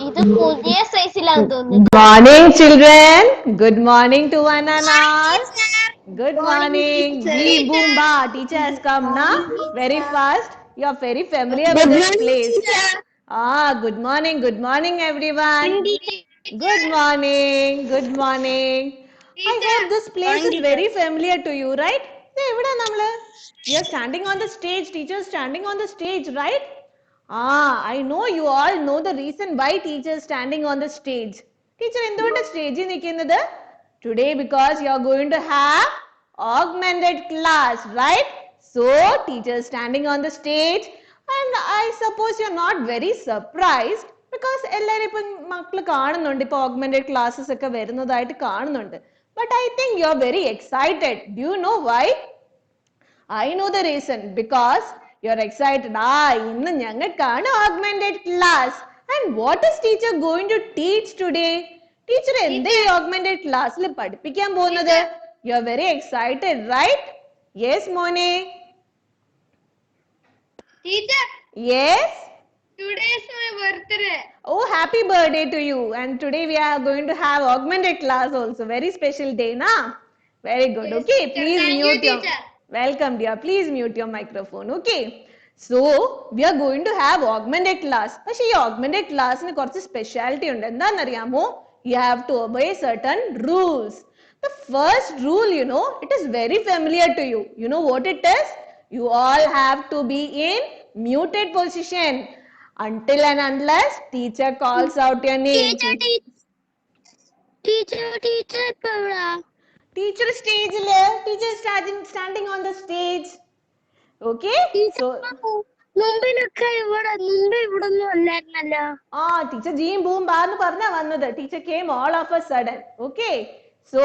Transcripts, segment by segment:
ഇത് പുതിയ സൈസിലാന്ന് തോന്നുന്നു. Good morning, children. Good morning to one and Morning, all. teacher. Good Morning, morning. teacher. Ji boom ba. Teacher has come now. Very fast. You are very familiar with this place. Good morning. Good morning, everyone. Good morning. Good morning. I hope this place is very familiar to you, right? We are standing on the stage. Teacher standing on the stage, right? I know you all know the reason why teacher is standing on the stage. Teacher, എന്തുകൊണ്ട് സ്റ്റേജിൽ നിൽക്കുന്നത്? Today because you are going to have augmented class, right? So, teacher is standing on the stage and I suppose you are not very surprised because എല്ലാവരും ഇപ്പം മക്കൾ കാണുന്നുണ്ട്, ഇപ്പോൾ augmented classes ഒക്കെ വരുന്നതായിട്ട് കാണുന്നുണ്ട്. But I think you are very excited. Do you know why? I know the reason because you're excited. ഇന്ന് ഞങ്ങൾക്കാണ് augmented class. And what is teacher going to teach today? Teacher എന്താ ഈ augmented classൽ പഠിപ്പിക്കാൻ പോകുന്നത്? You're very excited, right? Yes, Mone. Teacher, Yes. today is my birthday. Oh, happy birthday to you. And today we are going to have augmented class also. Very special day, na? Very good. Yes, Okay, teacher. please Thank you, mute your... teacher. Welcome, dear. Please mute your microphone. Okay. So, we are going to have augmented class. പക്ഷേ ഈ augmented classന് കുറച്ച് speciality ഉണ്ട്. എന്താണെന്നറിയാമോ? You have to obey certain rules. The first rule, you know, it is very familiar to you. You know what it is? You all have to be in muted position until and unless teacher calls out your name. Teacher, ഇപ്പൊ എവിടാ? Teacher സ്റ്റേജിൽ, teacher standing on the stage. Okay? So, മുമ്പിലൊക്കെ മുമ്പ് ഇവിടെ ഒന്നും അല്ലായിരുന്നല്ലോ. teacher Jeem boom ba എന്ന് പറഞ്ഞാ വന്നത്. Teacher came all of a sudden. Okay? So,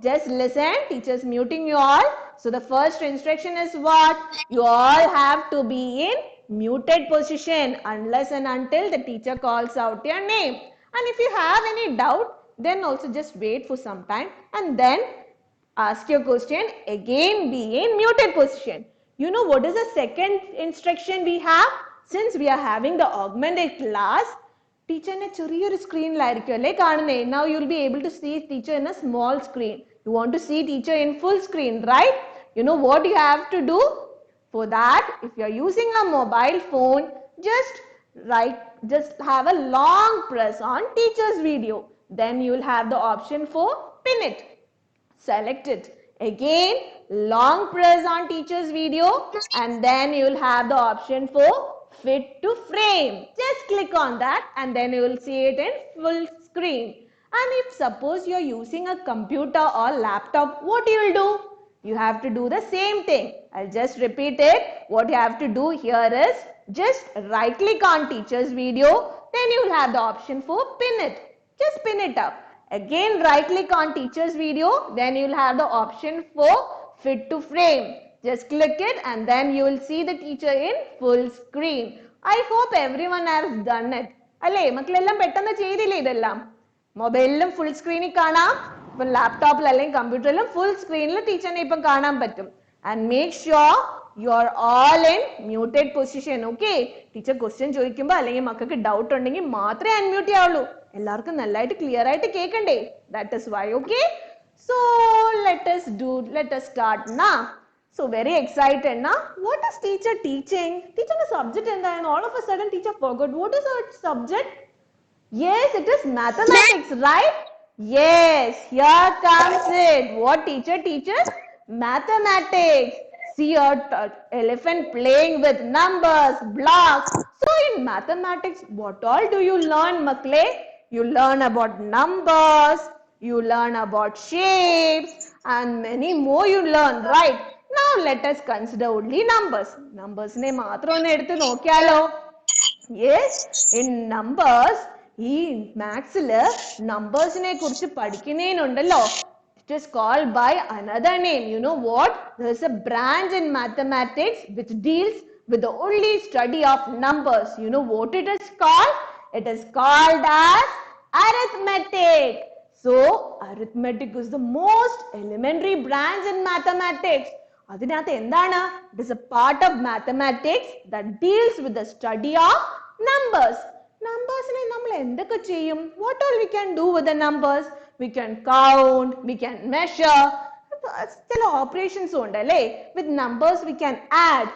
just listen. Teacher's muting you all. So, the first instruction is what? You all have to be in muted position unless and until the teacher calls out your name. And if you have any doubt, then also just wait for some time and then ask your question, again be in muted position. You know what is the second instruction we have? Since we are having the augmented class, ടീച്ചറിനെ ചെറിയൊരു സ്ക്രീനിലായിരിക്കും അല്ലേ കാണുന്നേ. Now you will be able to see teacher in a small screen. You want to see teacher in full screen, right? You know what you have to do? For that, if you are using a mobile phone, just have a long press on teacher's video. Then you will have the option for pin it. Select it. Again, long press on teacher's video and then you will have the option for fit to frame. Just click on that and then you will see it in full screen. And if suppose you are using a computer or laptop, what you will do? You have to do the same thing. I'll just repeat it. What you have to do here is just right click on teacher's video. Then you will have the option for pin it. Just pin it up. Again, right click on teacher's video. Then you will have the option for fit to frame. Just click it and then you will see the teacher in full screen. I hope everyone has done it. അല്ലേ മക്കളെല്ലാം പെട്ടെന്ന് ചെയ്തില്ലേ ഇതെല്ലാം? മൊബൈലിലും full സ്ക്രീനിൽ കാണാം, ഇപ്പം ലാപ്ടോപ്പിൽ അല്ലെങ്കിൽ കമ്പ്യൂട്ടറിലും ഫുൾ സ്ക്രീനിൽ ടീച്ചറിനെ ഇപ്പം കാണാൻ പറ്റും. And make sure you are all in muted position. Okay, teacher question ചോദിക്കുമ്പോൾ അല്ലെങ്കിൽ മക്കൾക്ക് ഡൗട്ട് ഉണ്ടെങ്കിൽ മാത്രമേ അൺമ്യൂട്ട് ചെയ്യാവുള്ളൂ. എല്ലാവർക്കും നല്ലതായിട്ട് ക്ലിയർ ആയിട്ട് കേൾക്കണ്ടേ? That is why. Okay, so let us start now. So very excited now. What is teacher teaching? Teacher subject എന്താണ്? All of a sudden teacher forgot. What is our subject? Yes, it is mathematics, right? Yes, here comes it. What teacher teaches? Mathematics. See a elephant playing with numbers, blocks. So in mathematics, what all do you learn, Makle? You learn about numbers, you learn about shapes, and many more you learn, right? Now let us consider only numbers. Numbers ne matram ഒന്ന് എടുത്ത് നോക്കിയാലോ? Yes, in numbers, ഈ മാത്സില് നമ്പേഴ്സിനെ കുറിച്ച് പഠിക്കുന്നതിനുണ്ടല്ലോ. It is called by another name. You know what? There is a branch in mathematics which deals with the only study of numbers. You know what it is called? It is called as arithmetic. So, arithmetic is the most elementary branch in mathematics. അതിനകത്ത് എന്താണ്? It is a part of mathematics that deals with the study of numbers. നമ്പേഴ്സിനെ നമ്മൾ നമ്മൾ എന്തൊക്കെ ചെയ്യും? What all we can do with the numbers? We can count, we can measure. ചില operations ഉണ്ട് അല്ലേ? With numbers we can add,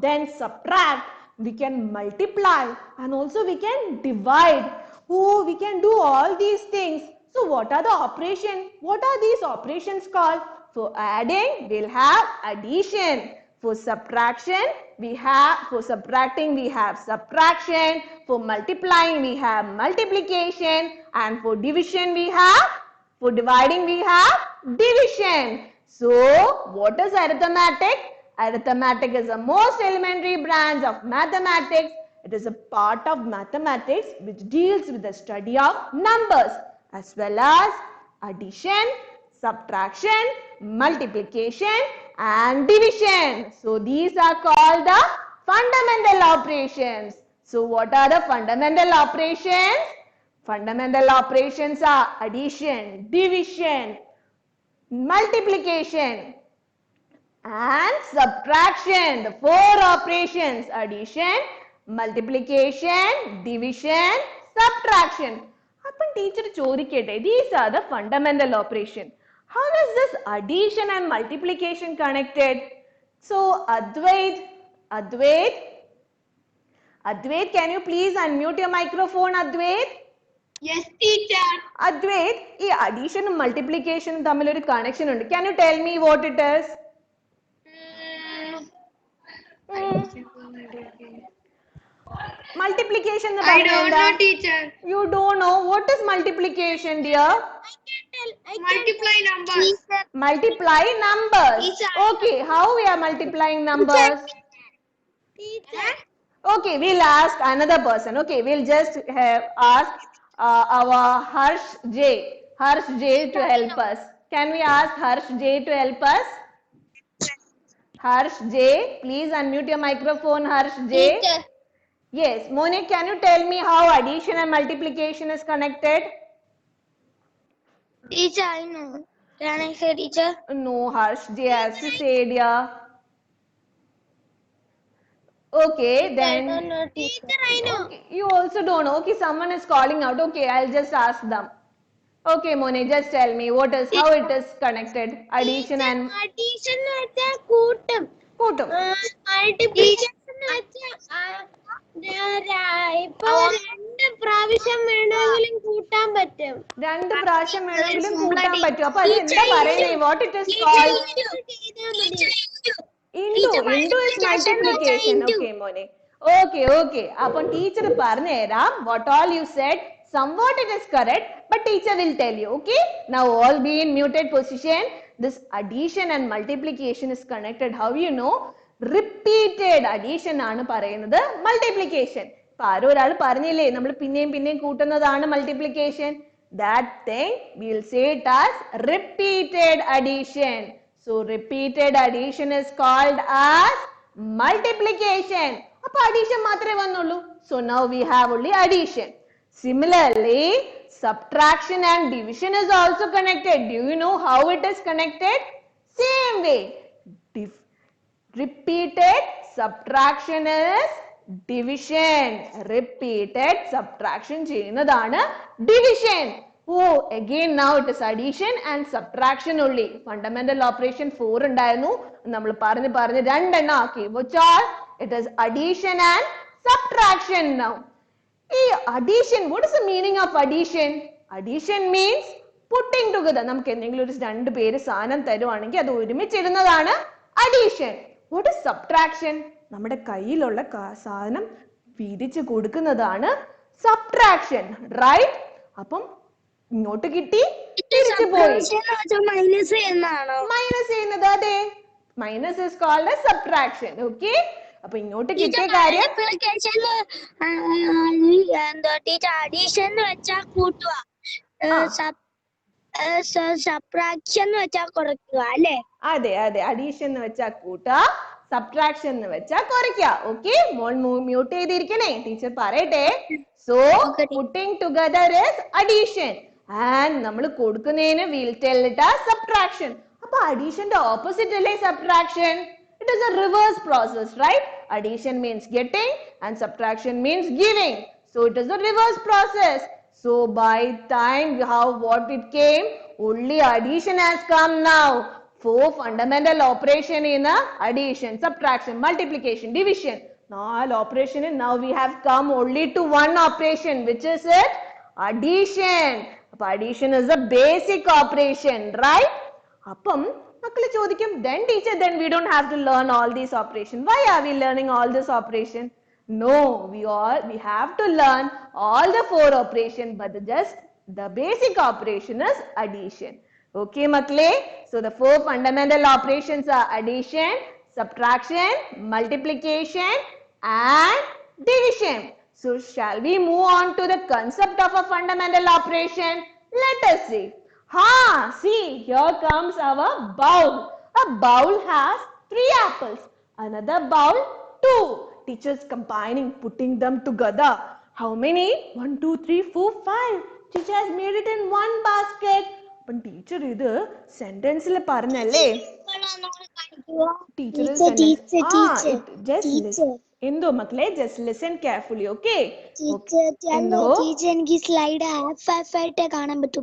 then subtract, we can multiply, and also we can divide. Oh, we can do all these things. So what are the operation? What are these operations called? For adding, we'll have addition. For subtraction, for subtracting we have subtraction. For multiplying we have multiplication. And for division for dividing we have division. So, what is arithmetic? Arithmetic is the most elementary branch of mathematics. It is a part of mathematics which deals with the study of numbers as well as addition, subtraction, multiplication and division. So these are called the fundamental operations. So what are the fundamental operations? Fundamental operations are addition, division, multiplication and subtraction. The four operations: addition, multiplication, division, subtraction. Appan teacher ചോദിക്കട്ടെ, these are the fundamental operation. How is this addition and multiplication connected? So Advait, can you please unmute your microphone, Advait? Yes, teacher. Advait, ഈ addition and multiplication തമ്മിൽ ഒരു connection ഉണ്ട്. Can you tell me what it is? Multiplication എന്ന് I പറഞ്ഞാൽ don't എന്താ? know, teacher. You don't know what is multiplication, dear? Multiply numbers. Multiply numbers. Teacher. Okay, how we are multiplying numbers? Teacher. Okay, we'll ask another person. Okay, we'll just ask our Harsh J to help us. Can we ask Harsh J to help us? Harsh J, please unmute your microphone, Harsh J. Teacher. Yes, Monique, can you tell me how addition and multiplication is connected? Teacher, I know. Can I say teacher? No, Harsh J has to say, dear. Okay, then. I don't know, teacher. I know. Okay, you also don't know. Okay, someone is calling out. Okay, I'll just ask them. Okay, Monique, just tell me how it is connected. Addition and Addition എന്ന് വെച്ചാൽ കൂട്ടും. കൂട്ടും. Multiplication എന്ന് വെച്ചാൽ ഇപ്പൊ രണ്ട് പ്രാവശ്യം വേണമെങ്കിലും കൂട്ടാൻ പറ്റും. രണ്ട് പ്രാവശ്യം വേണമെങ്കിലും കൂട്ടാൻ പറ്റും. അപ്പോൾ അത് എന്താ പറയുന്നേ? What it is called? Into is multiplication. Okay, Mone. Okay. അപ്പോൾ ടീച്ചർ പറഞ്ഞു തരാം. What all you said, somewhat it is correct, but teacher will tell you. Okay, now all be in muted position. This addition and multiplication is connected. How you know? Repeated addition ആണ് പറയുന്നത്, multiplication. ഇപ്പൊ ആരോ ഒരാൾ പറഞ്ഞില്ലേ നമ്മൾ പിന്നെയും കൂട്ടുന്നതാണ് multiplication. That thing we will say it as repeated addition. So repeated addition is called as multiplication. അപ്പോൾ addition മാത്രമേ വന്നുള്ളൂ. So now we have only addition. Similarly, subtraction and division is also connected. Do you know how it is connected? Same way. Repeated subtraction is division. Repeated subtraction ചെയ്യുന്നതാണ് division. Oh, again now it is addition and subtraction only. Fundamental operation 4 ഉണ്ടായിരുന്നു. നമ്മൾ പറഞ്ഞ് രണ്ടെണ്ണം ആക്കി. Which are? It is addition and subtraction now. Addition, what is the meaning of addition? Addition means putting together. നമുക്ക് എന്തെങ്കിലും ഒരു രണ്ട് പേര് സാധനം തരുവാണെങ്കിൽ അത് ഒരുമിച്ച് ഇടുന്നതാണ് addition. What is subtraction? നമ്മുടെ കയ്യിലുള്ള സാധനം വീതിച്ച് കൊടുക്കുന്നതാണ് subtraction, right? അപ്പം ഇങ്ങോട്ട് കിട്ടി തിരിച്ചു പോയി. മൈനസ് ചെയ്യുന്നതാണോ? മൈനസ് ചെയ്യുന്നത്, അതെ. Minus is called as subtraction. Okay? അപ്പൊ ഇങ്ങോട്ട് കിട്ടിയ കാര്യം ടീച്ചർ അഡീഷൻ എന്ന് വെച്ചാൽ കൂട്ടുക, സബ്ട്രാക്ഷൻ എന്ന് വെച്ചാൽ കുറയ്ക്കുക അല്ലേ? അതെ, അഡീഷൻ എന്ന് വെച്ചാൽ കൂട്ടുക, സബ്ട്രാക്ഷൻ എന്ന് വെച്ചാൽ കുറയ്ക്കുക. ഓക്കെ, മോൾ മ്യൂട്ട് ചെയ്തിരിക്കണേ, ടീച്ചർ പറയട്ടെ. So putting together is addition and നമ്മൾ കൊടുക്കുന്നതിന് will tell it as subtraction. അപ്പൊ അഡീഷന്റെ ഓപ്പോസിറ്റ് അല്ലേ subtraction? It is a reverse process, right? Addition means getting and subtraction means giving. So it is a reverse process. So by time how what it came, only addition has come now. Four fundamental operation in addition, subtraction, multiplication, division. All operation in now we have come only to one operation, which is it? Addition. Addition is a basic operation, right? അപ്പം മക്കള് ചോദിക്കും then teacher then we don't have to learn all these operation. Why are we learning all this operation? No, we have to learn all the four operation, but just the basic operation is addition. Okay makle, so the four fundamental operations are addition, subtraction, multiplication and division. So shall we move on to the concept of a fundamental operation? Let us see. See, here comes our bowl. A bowl has 3 apples. Another bowl, 2. Teachers combining, putting them together. How many? 1, 2, 3, 4, 5. Teacher has made it in one basket. But teacher ഇത് സെന്റൻസിൽ പറഞ്ഞല്ലേ teacher sentence just എന്തോ മക്കളെ just listen carefully, okay? എന്തോ എനിക്ക് slide half ആയിട്ടേ കാണാൻ പറ്റൂ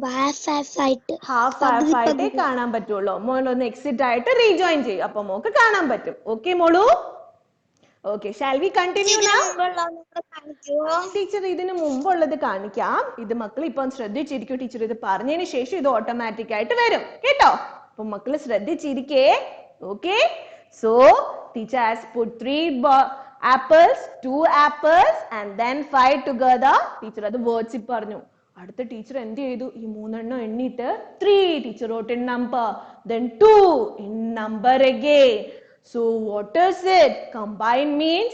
half ആയിട്ടേ കാണാൻ പറ്റുള്ളൂ. മോളൊന്ന് എക്സിറ്റ് ആയിട്ട് റീജോയിൻ ചെയ്യും, അപ്പൊ മോക്ക് കാണാൻ പറ്റും. ഓക്കെ മോളു? Okay, shall we continue now? Teacher ഇതിനു മുമ്പുള്ളത് കാണിക്കാം. ഇത് മക്കൾ ഇപ്പം ശ്രദ്ധിച്ചിരിക്കും. ടീച്ചർ ഇത് പറഞ്ഞതിന് ശേഷം ഇത് ഓട്ടോമാറ്റിക് ആയിട്ട് വരും കേട്ടോ. അപ്പൊ മക്കള് ശ്രദ്ധിച്ചിരിക്കേ. Okay, so teacher has put 3 apples, 2 apples and then 5 together. Teacher അത് വേർഡ്സിൽ പറഞ്ഞു. അടുത്ത ടീച്ചർ എന്ത് ചെയ്തു? ഈ 3 എണ്ണം എണ്ണിട്ട് 3 teacher wrote in number, then 2 in number again. So what is it? Combine means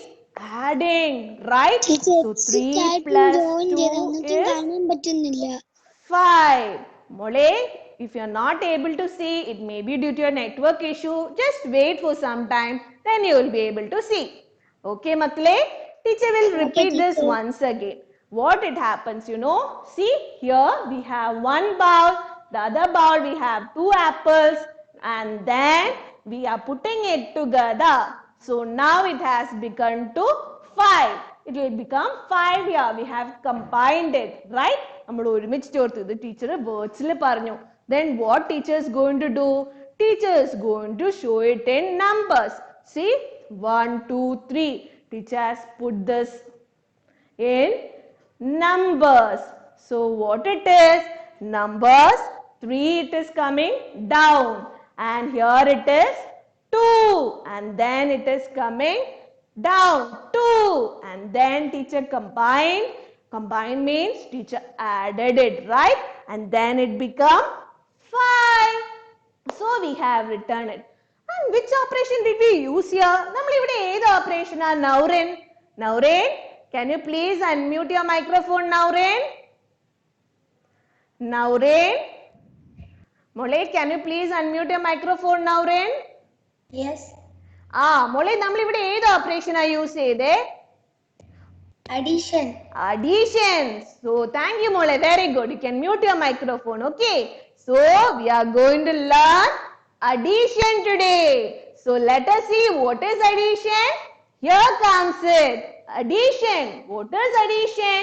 adding, right? So 3 plus 2 is 5. Mole, if you are not able to see, it may be due to a network issue. Just wait for some time, then you will be able to see. Okay, makle? Teacher will repeat this once again. What it happens, you know? See, here we have one bowl. The other bowl we have 2 apples. And then we are putting it together. So now it has become to 5. It will become 5 here. We have combined it, right? നമ്മൾ ഒരുമിച്ച് ചേർത്തു. ഇത് teacher വേർഡ്സിൽ പറഞ്ഞു. Then what teacher is going to do? Teacher is going to show it in numbers. See, 1, 2, 3. Teacher has put this in numbers. So what it is? Numbers 3, it is coming down, and here it is 2, and then it is coming down 2, and then teacher combine means teacher added it, right? And then it become 5. So we have written it. And which operation did we use here? നമ്മൾ ഇവിടെ ഏത് operation ആ? Nauren, can you please unmute your microphone, Nauren? Mole, can you please unmute your microphone, Nauren? Yes. Mole, നമ്മൾ ഇവിടെ ഏത് operation ആ use ചെയ്തേ? Addition. So thank you, Mole. Very good. You can mute your microphone. Okay. So we are going to learn addition today. So let us see what is addition. Here comes it. Addition. What is addition?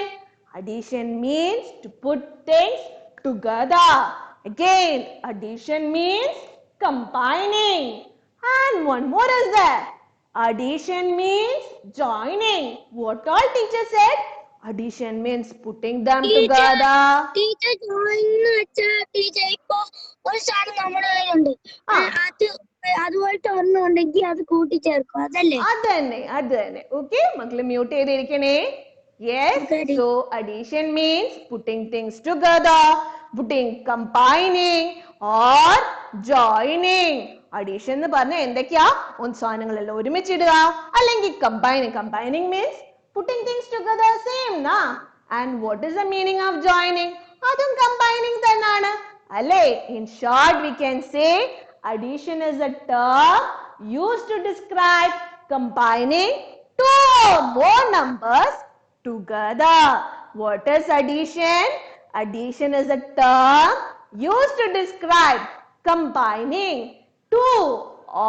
Addition means to put things together. Again, addition means combining. And one more is there. Addition means joining. What all teacher said? Addition means putting them together. Teacher join എന്ന് വെച്ചാൽ teacher ഇപ്പൊ ഒരു സാധനം നമ്മുടെ കയ്യിലുണ്ട്, അത് അതുപോലത്തെ ഒരെണ്ണം ഉണ്ടെങ്കിൽ അത് കൂട്ടിച്ചേർക്കും, അതല്ലേ? അത് തന്നെ. ഓക്കെ, മക്കള് mute ചെയ്തിരിക്കണേ. Yes, so addition means putting things together, combining or joining. Addition എന്ന് പറഞ്ഞാൽ എന്തൊക്കെയാ? സാധനങ്ങളെല്ലാം ഒരുമിച്ചിടുക, അല്ലെങ്കിൽ combining means putting things together, same na? And what is the meaning of joining? അതും combining തന്നെയാണ് അല്ലേ? In short we can say addition is a term used to describe combining 2 or more numbers together. What is addition? Addition is a term used to describe combining 2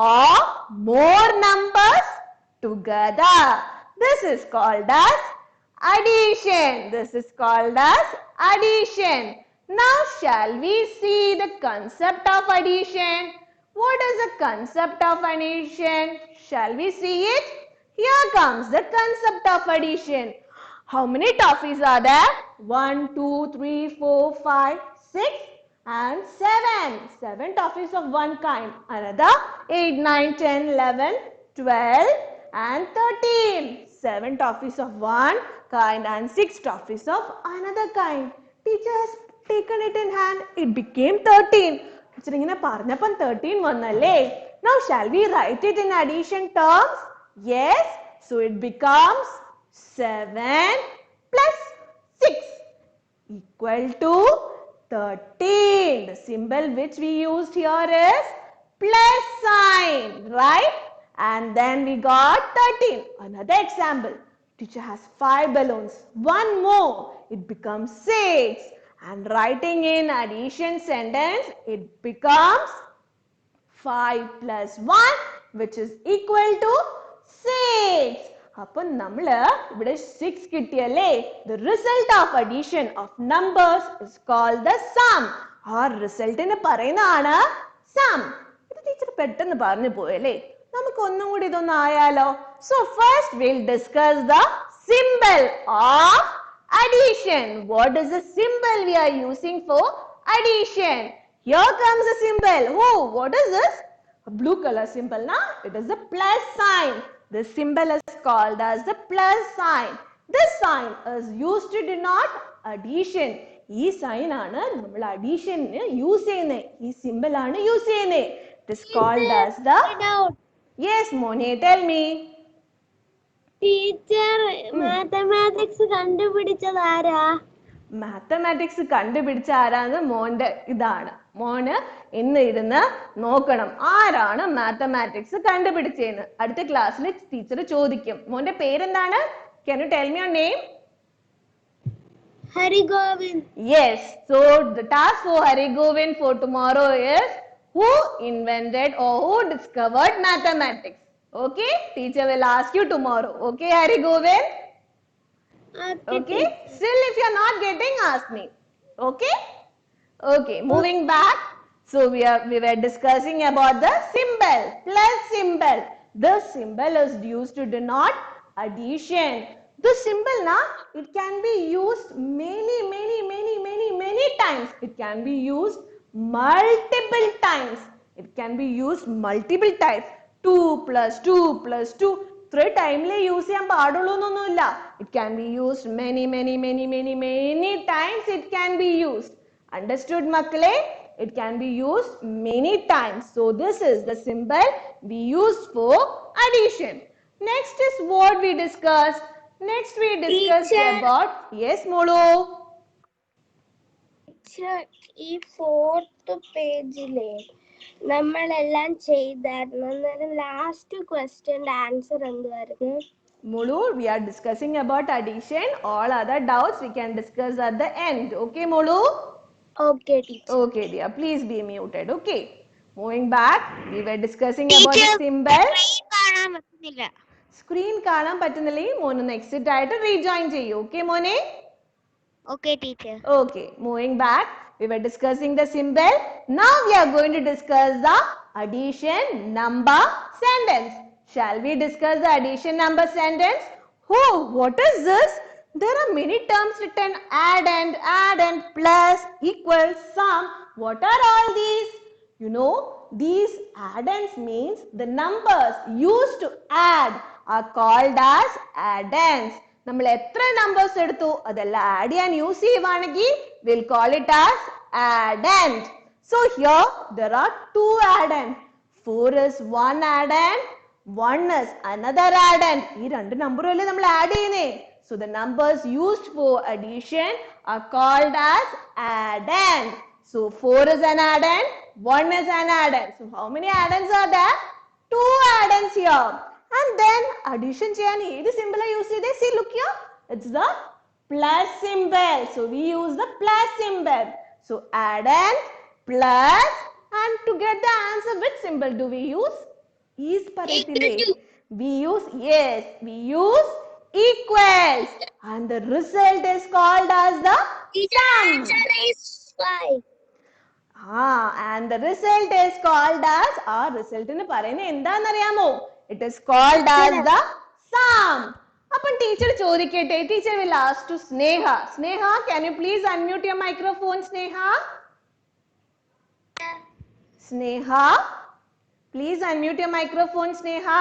or more numbers together. This is called as addition. This is called as addition. Now shall we see the concept of addition? What is the concept of addition? Shall we see it? Here comes the concept of addition. How many toffees are there? 1, 2, 3, 4, 5, 6 and 7. 7 toffees of one kind. Another 8, 9, 10, 11, 12 and 13. 7 toffees of one kind and 6 toffees of another kind. Teacher has taken it in hand. It became 13. Teacher ഇങ്ങനെ പറഞ്ഞപ്പോൾ 13 വന്നല്ലേ? Now shall we write it in addition terms? Yes. So it becomes 7 plus 6 equal to 13. The symbol which we used here is plus sign, right? And then we got 13. Another example. Teacher has 5 balloons. One more. It becomes 6. And writing in addition sentence, it becomes 5 plus 1 which is equal to 6. അപ്പോൾ നമ്മൾ ഇവിടെ 6 കിട്ടിയല്ലേ? The result of addition of numbers is called the sum. ആ റിസൾട്ടിനെ പറയുന്നതാണ് sum. ഇത് teacher പെട്ടെന്ന് പറഞ്ഞു പോയല്ലേ? നമുക്ക് ഒന്നും കൂടി ഇതൊന്ന് ആയാലോ? So first we'll discuss the symbol of addition. What is the symbol we are using for addition? Here comes the symbol. Oh, what is this? A blue color symbol, na? It is the plus sign. This symbol is called as the plus sign. This sign is used to denote addition. ഈ sign ആണ് നമ്മൾ addition use ചെയ്യുന്നത്. ഈ symbol ആണ് use ചെയ്യുന്നത്. It is called as the Yes, Moni, tell me. Teacher mathematics കണ്ടുപിടിച്ചത് ആരാ? Mathematics കണ്ടുപിടിച്ച ആരാന്ന് മോന്റെ ഇതാണ്. മോന് ഇന്ന് ഇരുന്ന് നോക്കണം ആരാണ് മാത്തമാറ്റിക്സ് കണ്ടുപിടിച്ചതെന്ന്. അടുത്ത ക്ലാസ്സിൽ ടീച്ചർ ചോദിക്കും. മോന്റെ പേരെന്താണ്? Can you tell me your name? Hari Govind. Yes. So the task for Hari Govind for tomorrow is who invented or who discovered mathematics. Okay? Teacher will ask you tomorrow. Okay, Hari Govind? Okay. Still if you are not getting, ask me. Okay? Okay. Moving back. So we were discussing about the symbol, plus symbol. The symbol is used to denote addition. The symbol na, it can be used many times. It can be used multiple times. It can be used multiple times. 2 plus 2 plus 2. Three times use ചെയ്യാൻ പാടുള്ളൂ എന്നൊന്നുമില്ല. It can be used many times. It can be used. Understood, makle? It can be used many times. So this is the symbol we use for addition. Next is what we discussed. Next we discussed about yes, Molu. ഈ 4th പേജിലെ നമ്മളെല്ലാം ചെയ്തായിരുന്നു. അന്നേരം last ക്വസ്റ്റ്യന്റെ answer എന്തുവായിരുന്നു? Molu, we are discussing about addition. All other doubts we can discuss at the end. Okay, Molu? Okay, teacher. Okay, dear. Please be muted. Okay. Moving back, we were discussing about the symbol. കാണാൻ പറ്റുന്നില്ല. Screen കാണാൻ പറ്റുന്നില്ലെങ്കിൽ മോനൊന്ന് exit ആയിട്ട് rejoin ചെയ്യൂ. Okay, മോനെ? Okay, teacher. Okay, moving back, we were discussing the symbol. Now we are going to discuss the addition number sentence. Shall we discuss the addition number sentence? Oh, what is this? There are many terms written add and, plus, equal, sum. What are all these? You know, these add-ins means the numbers used to add are called as add-ins. നമ്മൾ എത്ര numbers എടുത്തു അതെല്ലാം add ചെയ്യാൻ use ചെയ്യുവാണെങ്കിൽ we'll call it as add-end. So here there are two add-end. 4 is one add-end, 1 is another add-end. ഈ രണ്ട് നമ്പറും അല്ലേ നമ്മൾ ആഡ് ചെയ്യുന്നേ. So the numbers used for addition are called as add-end. So 4 is an add-end, 1 is an add-end. So how many add-ends are there? 2 add-ends here. And then addition ചെയ്യാൻ ഏത് symbol use ചെയ്തേ? See, look here. It's the plus symbol. So we use the plus symbol. So add-end, plus, and to get the answer, which symbol do we use? Is paraythile. We use, yes, we use equals, and the result is called as the Teacher, sum. answer is 5. And the result is called as result എന്ന് പറയുന്നത് എന്താണെന്നറിയാമോ? It is called as the sum. അപ്പം teacher ചോദിക്കട്ടെ, teacher will ask to Sneha. Sneha, can you please unmute your microphone, Sneha? Sneha, please unmute your microphone, Sneha.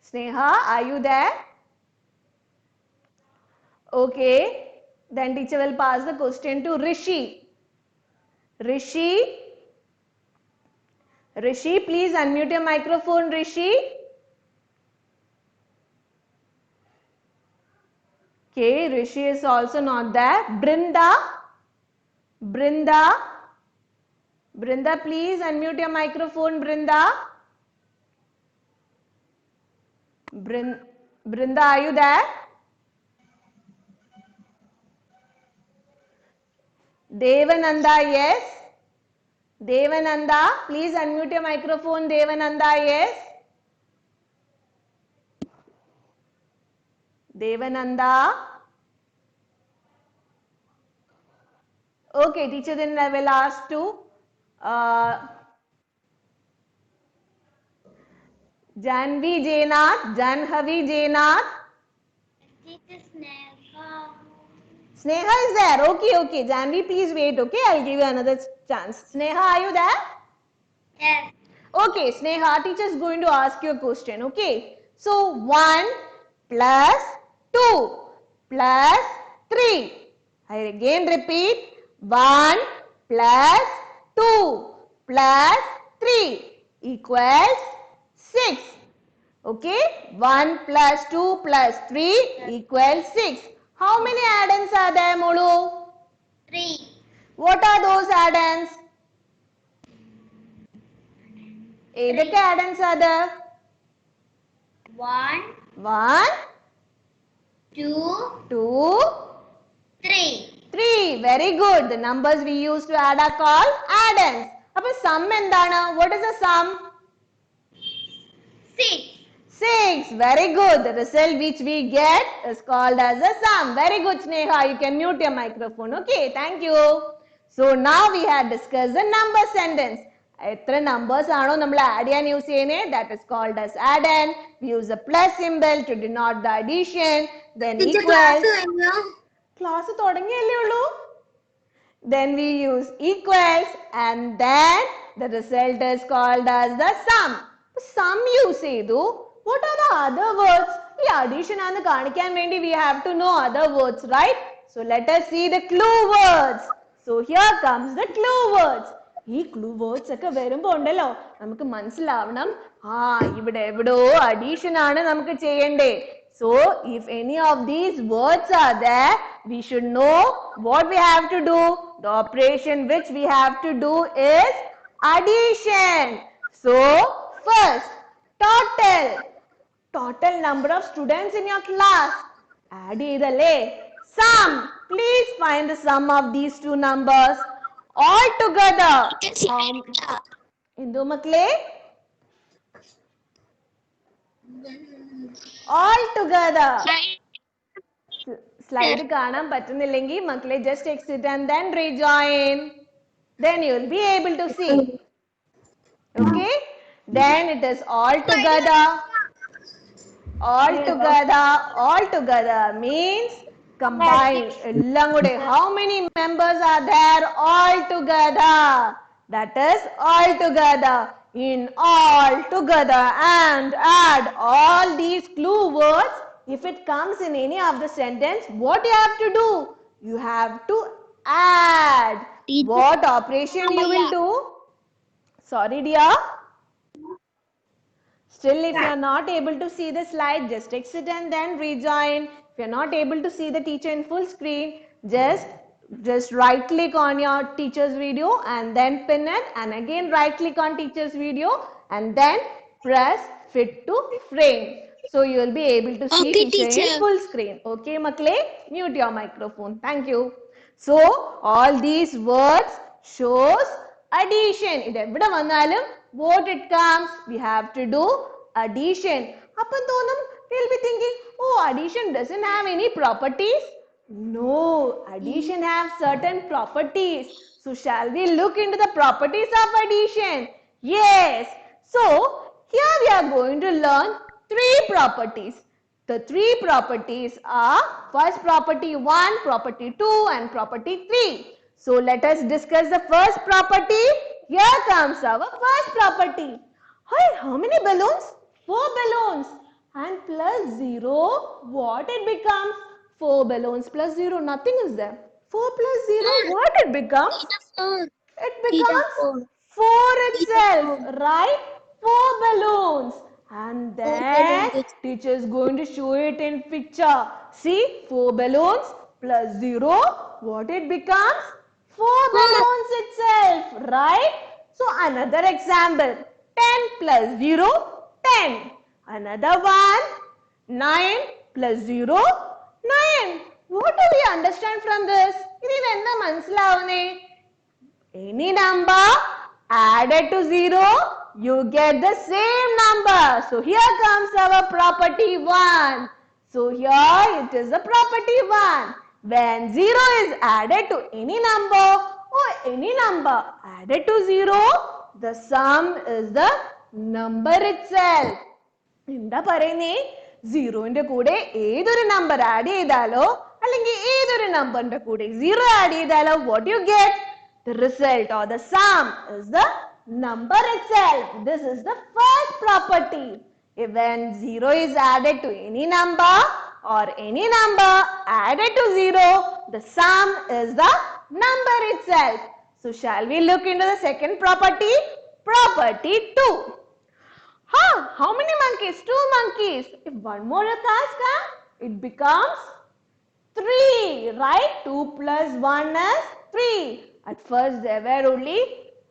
Sneha, are you there? Okay, then teacher will pass the question to Rishi. Rishi, please unmute your microphone, Rishi. Okay, Rishi is also not there. Brinda, please unmute your microphone, Brinda. Brinda, are you there? Devananda, yes. Devananda, please unmute your microphone, Devananda, yes. Devananda. Okay, teacher, then I will ask to Janvi Jainath, Janhavi Jainath. Teacher Sneha. Sneha is there. Okay. Janvi, please wait. Okay, I'll give you another chance. Sneha, are you there? Yes. Okay, Sneha, teacher is going to ask you a question. Okay, so 1 plus 2 plus 3. I again repeat, 1 plus 2 plus 3 equals 6. Okay, 1 plus 2 plus 3 equals 6. How many addends are there, Molu? 3. What are those addends? ഏതൊക്കെ addends are there? 1, 1, 2, 2, 3. 3. Very good. The numbers we use to add are called addends. അപ്പോൾ sum എന്താണ്? What is the sum? 6. 6. Very good. The result which we get is called as a sum. Very good, Sneha. You can mute your microphone. Okay, thank you. So now we have discussed the number sentence. എത്ര numbers ആണോ നമ്മൾ add ചെയ്യാൻ use ചെയ്യുന്നത്, that is called as addend. We use a plus symbol to denote the addition. Then Teacher equals. class Class തുടങ്ങിയല്ലേ ഉള്ളൂ. Then we use equals and then the result is called as the sum. Sum use ചെയ്തു. What are the other words? ഈ addition ആണെന്ന് കാണിക്കാൻ വേണ്ടി we have to know other words, right? So let us see the clue words. So here comes the clue words. ഈ clue words ഒക്കെ വരുമ്പോ ഉണ്ടല്ലോ നമുക്ക് മനസ്സിലാവണം ഇവിടെ എവിടോ addition ആണ് നമുക്ക് ചെയ്യണ്ടേ. So if any of these words are there, we should know what we have to do. The operation which we have to do is addition. So first, total number of students in your class. Add ചെയ്തല്ലേ. Sum. Please find the sum of these two numbers. All together. എന്തു മക്കളെ? All together. Slide കാണാൻ പറ്റുന്നില്ലെങ്കിൽ മക്കളെ just exit and then rejoin. Then you will be able to see. Okay? Then it is all together. All together means combine. എല്ലാം കൂടെ. How many members are there all together? That is all together. In all together and add all these clue words. If it comes in any of the sentence, what you have to do? You have to add. What operation you will do? Sorry, dear. Still, if you are not able to see the slide, just exit and then rejoin. If you are not able to see the teacher in full screen, just right click on your teacher's video and then pin it, and again right click on teacher's video and then press fit to frame. So you will be able to see teacher in full screen. Okay, makle? Mute your microphone. Thank you. So all these words shows addition. What it comes, we have to do addition. അപ്പം തോന്നും, we'll be thinking, oh, addition doesn't have any properties. No, addition have certain properties. So shall we look into the properties of addition? Yes. So here we are going to learn three properties. The three properties are first property 1, property 2 and property 3. So let us discuss the first property. Here comes our first property. Hi, how many balloons? 4 balloons. And plus 0, what it becomes? 4 balloons plus 0, nothing is there. 4 plus 0, what it becomes? It becomes 4 itself, right? 4 balloons. And then teacher is going to show it in picture. See, 4 balloons plus 0, what it becomes? 4 balloons itself, right? So another example, 10 plus 0, 10. Another one, 9 plus 0, 9. What do we understand from this? ഇതിൽ എന്താ മനസ്സിലാവുന്നേ? Any number added to 0, you get the same number. So here comes our property 1. So here it is the property 1. When 0 is added to any number or any number added to 0, the sum is the number itself. എന്താ പറയുന്നേ? സീറോന്റെ കൂടെ ഏതൊരു number add ചെയ്താലോ അല്ലെങ്കിൽ ഏതൊരു നമ്പറിന്റെ കൂടെ 0 add ചെയ്താലോ what you get? The result or the sum is the number itself. This is the first property. If when 0 is added to any number or any number added to 0, the sum is the number itself. So shall we look into the second property? Property 2. Huh? How many monkeys? 2 monkeys. If one more has come, it becomes 3, right? 2 plus 1 is 3. At first there were only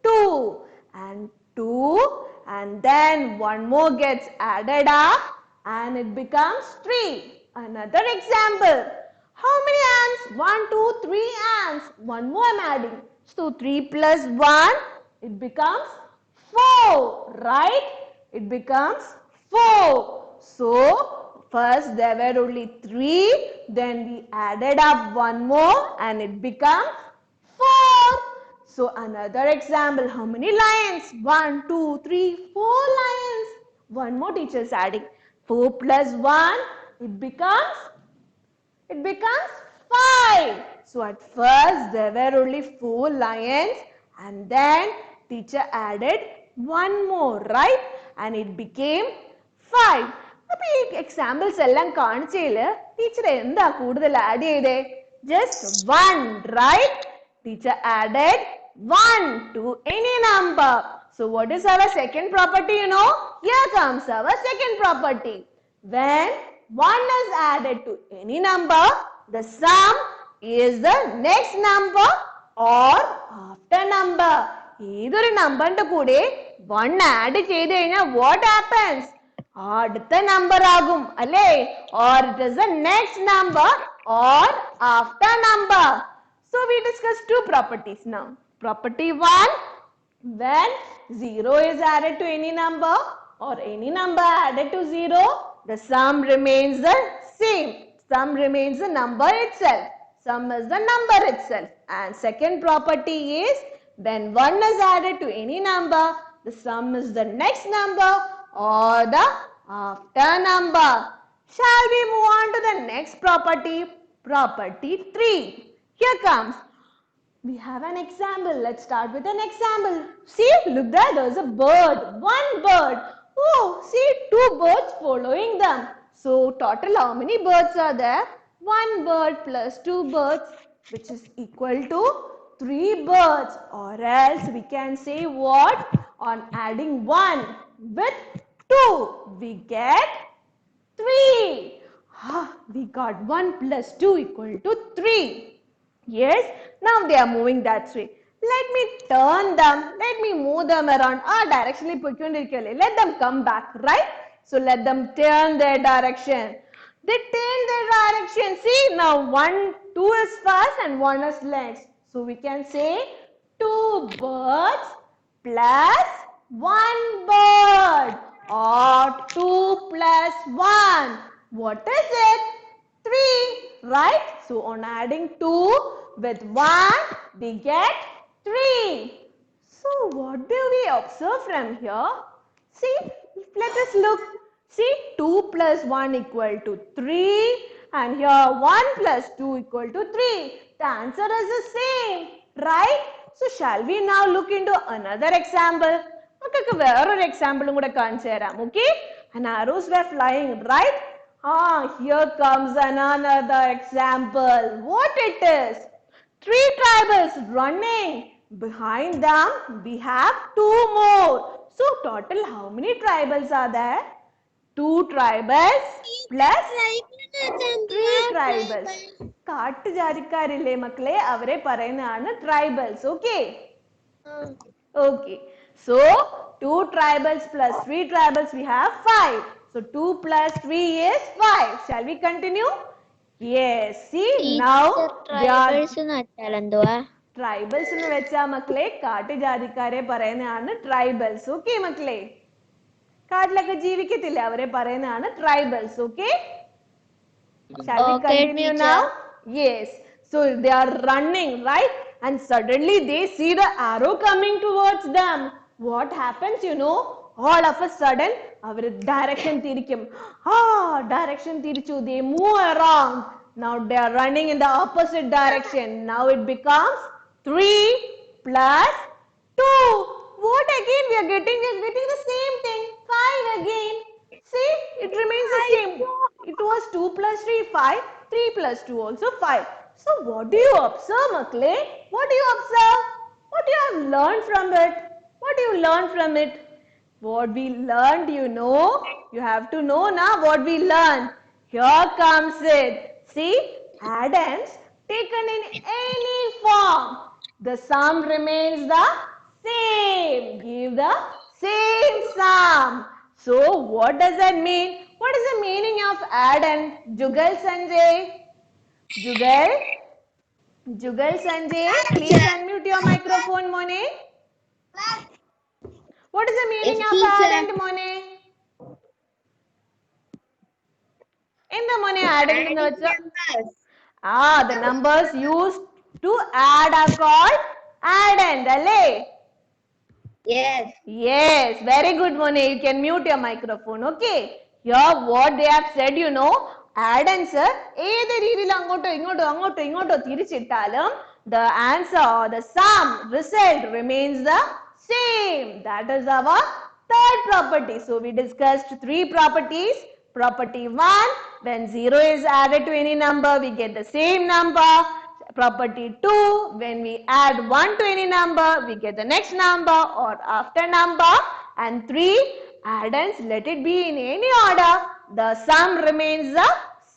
2 and 2 and then one more gets added up and it becomes 3. Another example. How many ants? 1, 2, 3 ants. One more I'm adding. So 3 plus 1, it becomes 4, right? It becomes 4. So first there were only 3, then we added up one more and it becomes 4. So another example, how many lions? 1, 2, 3, 4 lions. One more teacher is adding. 4 plus 1, it becomes 5. So at first there were only 4 lions and then teacher added one more, right? And it became 5. അപ്പോൾ ഈ examples എല്ലാം കാണിച്ചതില് teacher എന്താ കൂടുതൽ add ചെയ്തേ? Just 1, right? Teacher added 1 to any number. So what is our second property, you know? Here comes our second property. When 1 is added to any number, the sum is the next number or after number. ഏതൊരു നമ്പറിന്റെ കൂടെ 1 add ചെയ്ത് കഴിഞ്ഞാൽ what happens? അടുത്ത number ആകും അല്ലേ? Or it is the next number or after number. So we discussed two properties now. Property 1, when 0 is added to any number or any number added to 0, the sum remains the same. Sum remains the number itself. Sum is the number itself. And second property is when 1 is added to any number, the sum is the next number or the after number. Shall we move on to the next property? Property 3. Here comes. We have an example. Let's start with an example. See, look there, there's a bird. One bird. Oh, see, 2 birds following them. So, total how many birds are there? 1 bird plus 2 birds, which is equal to 3 birds. Or else we can say what? On adding 1 with 2, we get 3. We got 1 plus 2 equal to 3. Yes, now they are moving that way. Let me turn them. Let me move them around. Directionally poikondirikkalle. Let them come back, right? So let them turn their direction. They turn their direction. See, now 2 is first and 1 is next. So we can say 2 birds plus 1 bird. or 2 plus 1. What is it? 3, right? So on adding 2 with 1, we get 3. So what do we observe from here? See, let us look. See, 2 plus 1 equal to 3 and here 1 plus 2 equal to 3. The answer is the same, right? So shall we now look into another example? നമുക്കൊക്കെ വേറൊരു എക്സാമ്പിളും കൂടെ കാണിച്ചു തരാം. Okay? And arrows were flying, right? Here comes another example. What it is? 3 tribals running. Behind them, we have 2 more. So total how many tribals are there? 2 tribals plus 3 tribals. കാട്ടുജാതിക്കാരില്ലേ മക്കളെ, അവരെ പറയുന്നതാണ് tribals. Okay? Okay. So 2 tribals plus 3 tribals we have 5. So 2 plus 3 is 5. Shall we continue? Yes. See now they are tribals എന്ന് വെച്ചാ മക്കളെ കാട്ടുജാതിക്കാരെ പറയുന്നതാണ് tribals. Okay മക്കളെ, കാട്ടിലൊക്കെ ജീവിക്കത്തില്ല, അവരെ പറയുന്നതാണ് tribals. Okay? Shall we continue now? Yes. So they are running, right? And suddenly they see the arrow coming towards them. What happens, you know? All of a sudden, our direction തിരിക്കും. Direction തിരിച്ചു. They move around. Now they are running in the opposite direction. Now it becomes 3 plus 2. What again we are getting? We are getting the same thing. 5 again. See, it remains the same. It was 2 plus 3, 5. 3 plus 2 also 5. So what do you observe, Makle? What do you observe? What do you have learned from it? What do you learn from it? What we learned, you know? You have to know now what we learned. Here comes it. See, addends taken in any form. The sum remains the same. Give the same sum. So what does that mean? What is the meaning of addend? Jugal Sanjay? Jugal? Jugal Sanjay, please unmute your microphone, Mone. What is the meaning of addend, Mone? എന്താ മോനെ addend എന്ന് വെച്ചാൽ? The numbers used to add are called addend, അല്ലേ? Yes, very good, Mone. You can mute your microphone. Okay. Here what they have said, you know, addends ഏത് രീതിയിൽ അങ്ങോട്ടോ ഇങ്ങോട്ടോ തിരിച്ചിട്ടാലും the answer or the sum result remains the same. That is our third property. So we discussed 3 properties. Property 1, when 0 is added to any number, we get the same number. Property 2, when we add 1 to any number, we get the next number or after number. And 3, addends, let it be in any order, the sum remains the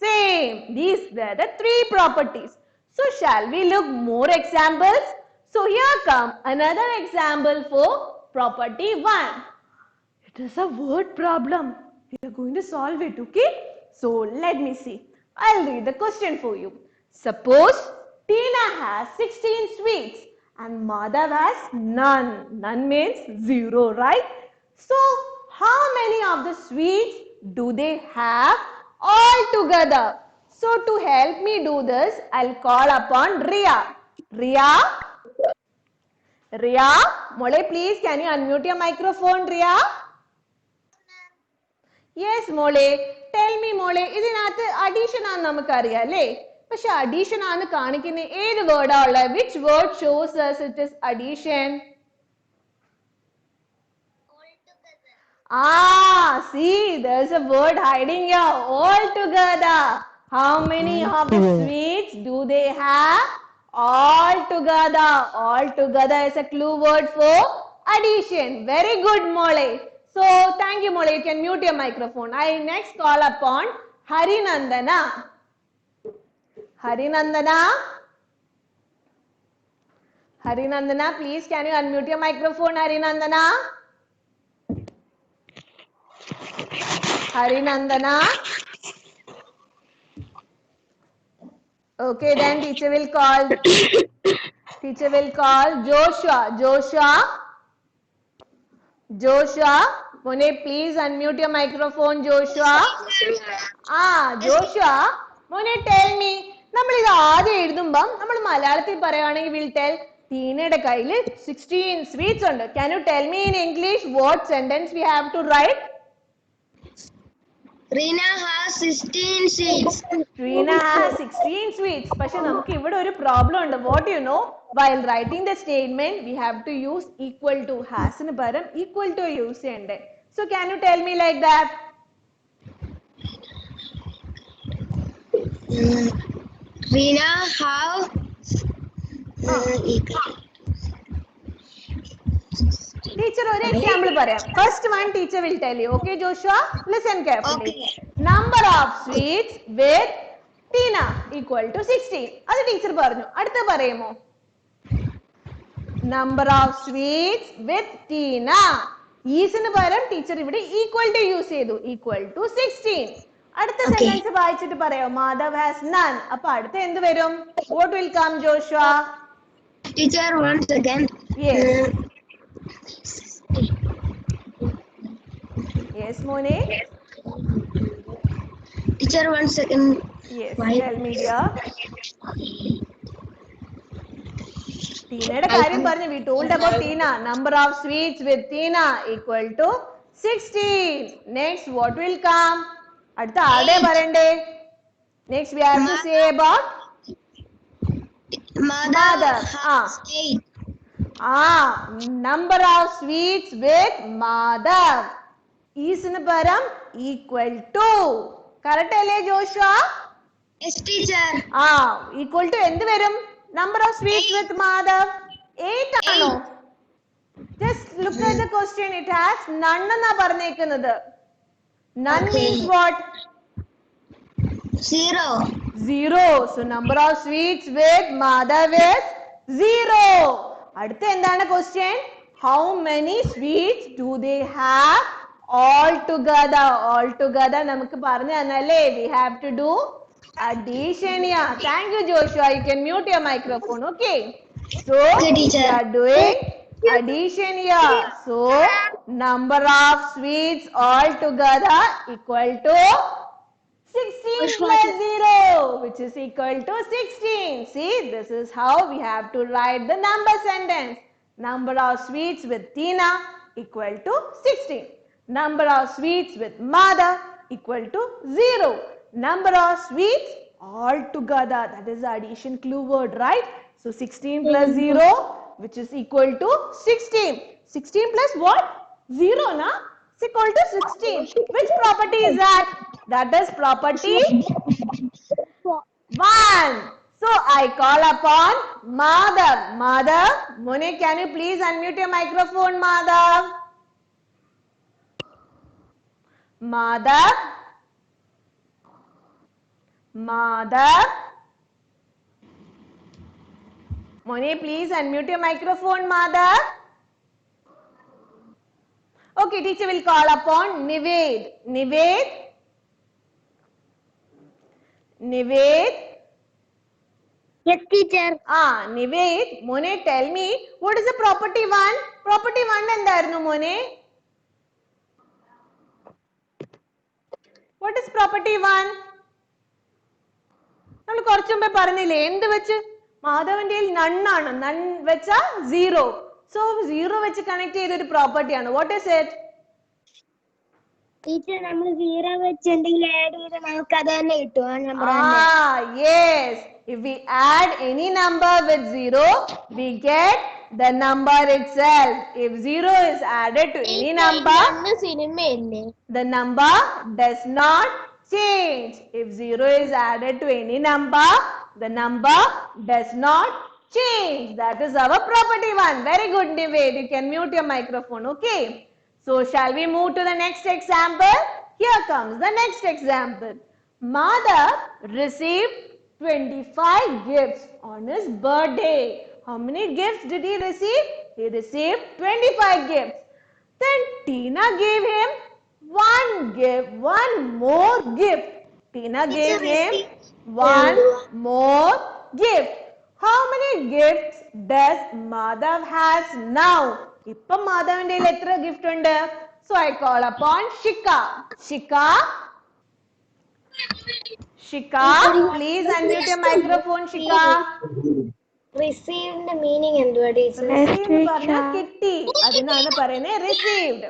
same. These were the 3 properties. So shall we look more examples? So here come another example for property 1. It is a word problem. We are going to solve it, okay? So let me see. I'll read the question for you. Suppose Tina has 16 sweets and Madhav has none. None means 0, right? So how many of the sweets do they have all together? So to help me do this, I'll call upon Riya. Riya, Mole, please can you unmute your microphone, Riya? Yes, Mole. Tell me, Mole, ഇതിനകത്ത് addition ആണ് നമുക്കറിയാം അല്ലേ? പക്ഷെ addition ആണ് കാണിക്കുന്ന ഏത് വേർഡാ ഉള്ളത്? Which word shows us it is addition? See, there's a word hiding here. All together. How many of the sweets do they have? All together. All together is a clue word for addition. Very good, Mole. So, thank you, Mole. You can mute your microphone. I next call upon Harinandana. Harinandana, please can you unmute your microphone, Harinandana? Harinandana. Okay, then teacher will call Joshua. Joshua, Mone, please unmute your microphone, Joshua. Joshua, Mone, tell me. നമ്മൾ ഇത് ആദ്യം എഴുതുമ്പം നമ്മൾ മലയാളത്തിൽ പറയുകയാണെങ്കിൽ will tell ടീനയുടെ കയ്യിൽ 16 sweets ഉണ്ട്. Can you tell me in English what sentence we have to write? Rina has 16 sweets. Rina has 16 sweets. പക്ഷെ നമുക്ക് ഇവിടെ ഒരു പ്രോബ്ലം ഉണ്ട്. What you know? While writing the statement, we have to use equal to. Has ന് പകരം equal to use ചെയ്യണ്ടേ. So can you tell me like that? Rina have Teacher ഒരു example പറയാം. First one teacher will tell you. Okay, Joshua? Listen carefully. Okay. Number of sweets with Tina equal to 16. അത് teacher പറഞ്ഞു. അടുത്ത പറയുമോ? Number of sweets with Tina. ഈസിന് പകരം teacher ഇവിടെ equal to use ചെയ്തു. Equal to 16. അടുത്ത sentence വായിച്ചിട്ട് പറയാം. Madhav has none. അപ്പൊ അടുത്ത എന്ത് വരും? What will come, Joshua? Teacher, once again. Yes. Yes, Mone. Teacher, 1 second. Yes. Why? Tell me, dear. Teena'യുടെ കാര്യം പറഞ്ഞു. We told about Tina. Number of sweets with Tina equal to 16. Next, what will come? അടുത്ത ആരുടെ പറയണ്ടേ? Next, we have to say about Mother has 8. Number of sweets with Madhav. ഈസിന് പകരം equal to. Correct അല്ലേ Joshua? Yes, teacher. Equal to എന്ത് വരും? Number of sweets with Madhav 8 ആണോ? Just look at the question. It has none എന്നാ പറഞ്ഞേക്കുന്നത്. None means what? 0. 0. So number of sweets with Madhav is 0. അടുത്ത എന്താണ് question? How many sweets do they have all together? All together നമുക്ക് പറഞ്ഞു തന്നല്ലേ? We have to do addition. Yeah. Thank you, Joshua. You can mute your microphone. Okay. So we are doing addition here. So number of sweets all together equal to 16 plus 0, which is equal to 16. See, this is how we have to write the number sentence. Number of sweets with Tina equal to 16. Number of sweets with Madha equal to 0. Number of sweets all together, that is the addition clue word, right? So 16 plus 0, which is equal to 16. 16 plus what? 0, na? It's equal to 16. Which property is that? That is property 1. So I call upon Madhav. Madhav, Mone, can you please unmute your microphone, Madhav? Madhav? Madhav? Mone, please unmute your microphone, Madhav. Okay, teacher will call upon Nived. Nived? Nived? Yes, teacher. Nived, Mone, tell me, what is the property 1? Property 1 എന്തായിരുന്നു Mone? What is property 1? നമ്മൾ കുറച്ചു മുമ്പേ പറഞ്ഞില്ലേ എന്ത് വെച്ച്? മാധവന്റെ none ആണ്. None വെച്ചാ 0. So 0 വെച്ച് കണക്ട് ചെയ്ത ഒരു പ്രോപ്പർട്ടി ആണ്. What is it? ടീച്ചർ നമ്മൾ 0 വെച്ച് എന്തെങ്കിലും ആഡ് ചെയ്താൽ നമുക്ക് അത് തന്നെ കിട്ടും. ആ number Yes. If we add any number with 0, we get the number itself. If 0 is added to any number, the number does not change. If 0 is added to any number, the number does not change. That is our property 1. Very good, Nived. You can mute your microphone. Okay. So shall we move to the next example? Here comes the next example. Madhav received 25 gifts on his birthday. How many gifts did he receive? He received 25 gifts. Then Tina gave him one more gift. Tina gave him one more gift. How many gifts does Madhav has now? ഇപ്പം മാധവന്റെ എത്ര gift ഉണ്ട്? So I call upon Shika. Shika, Shika, please unmute your microphone, Shika. Received meaning എന്തുവാ teacher? Received എന്ന് പറഞ്ഞാൽ കിട്ടി. അതിനാണ് പറയുന്നത് received.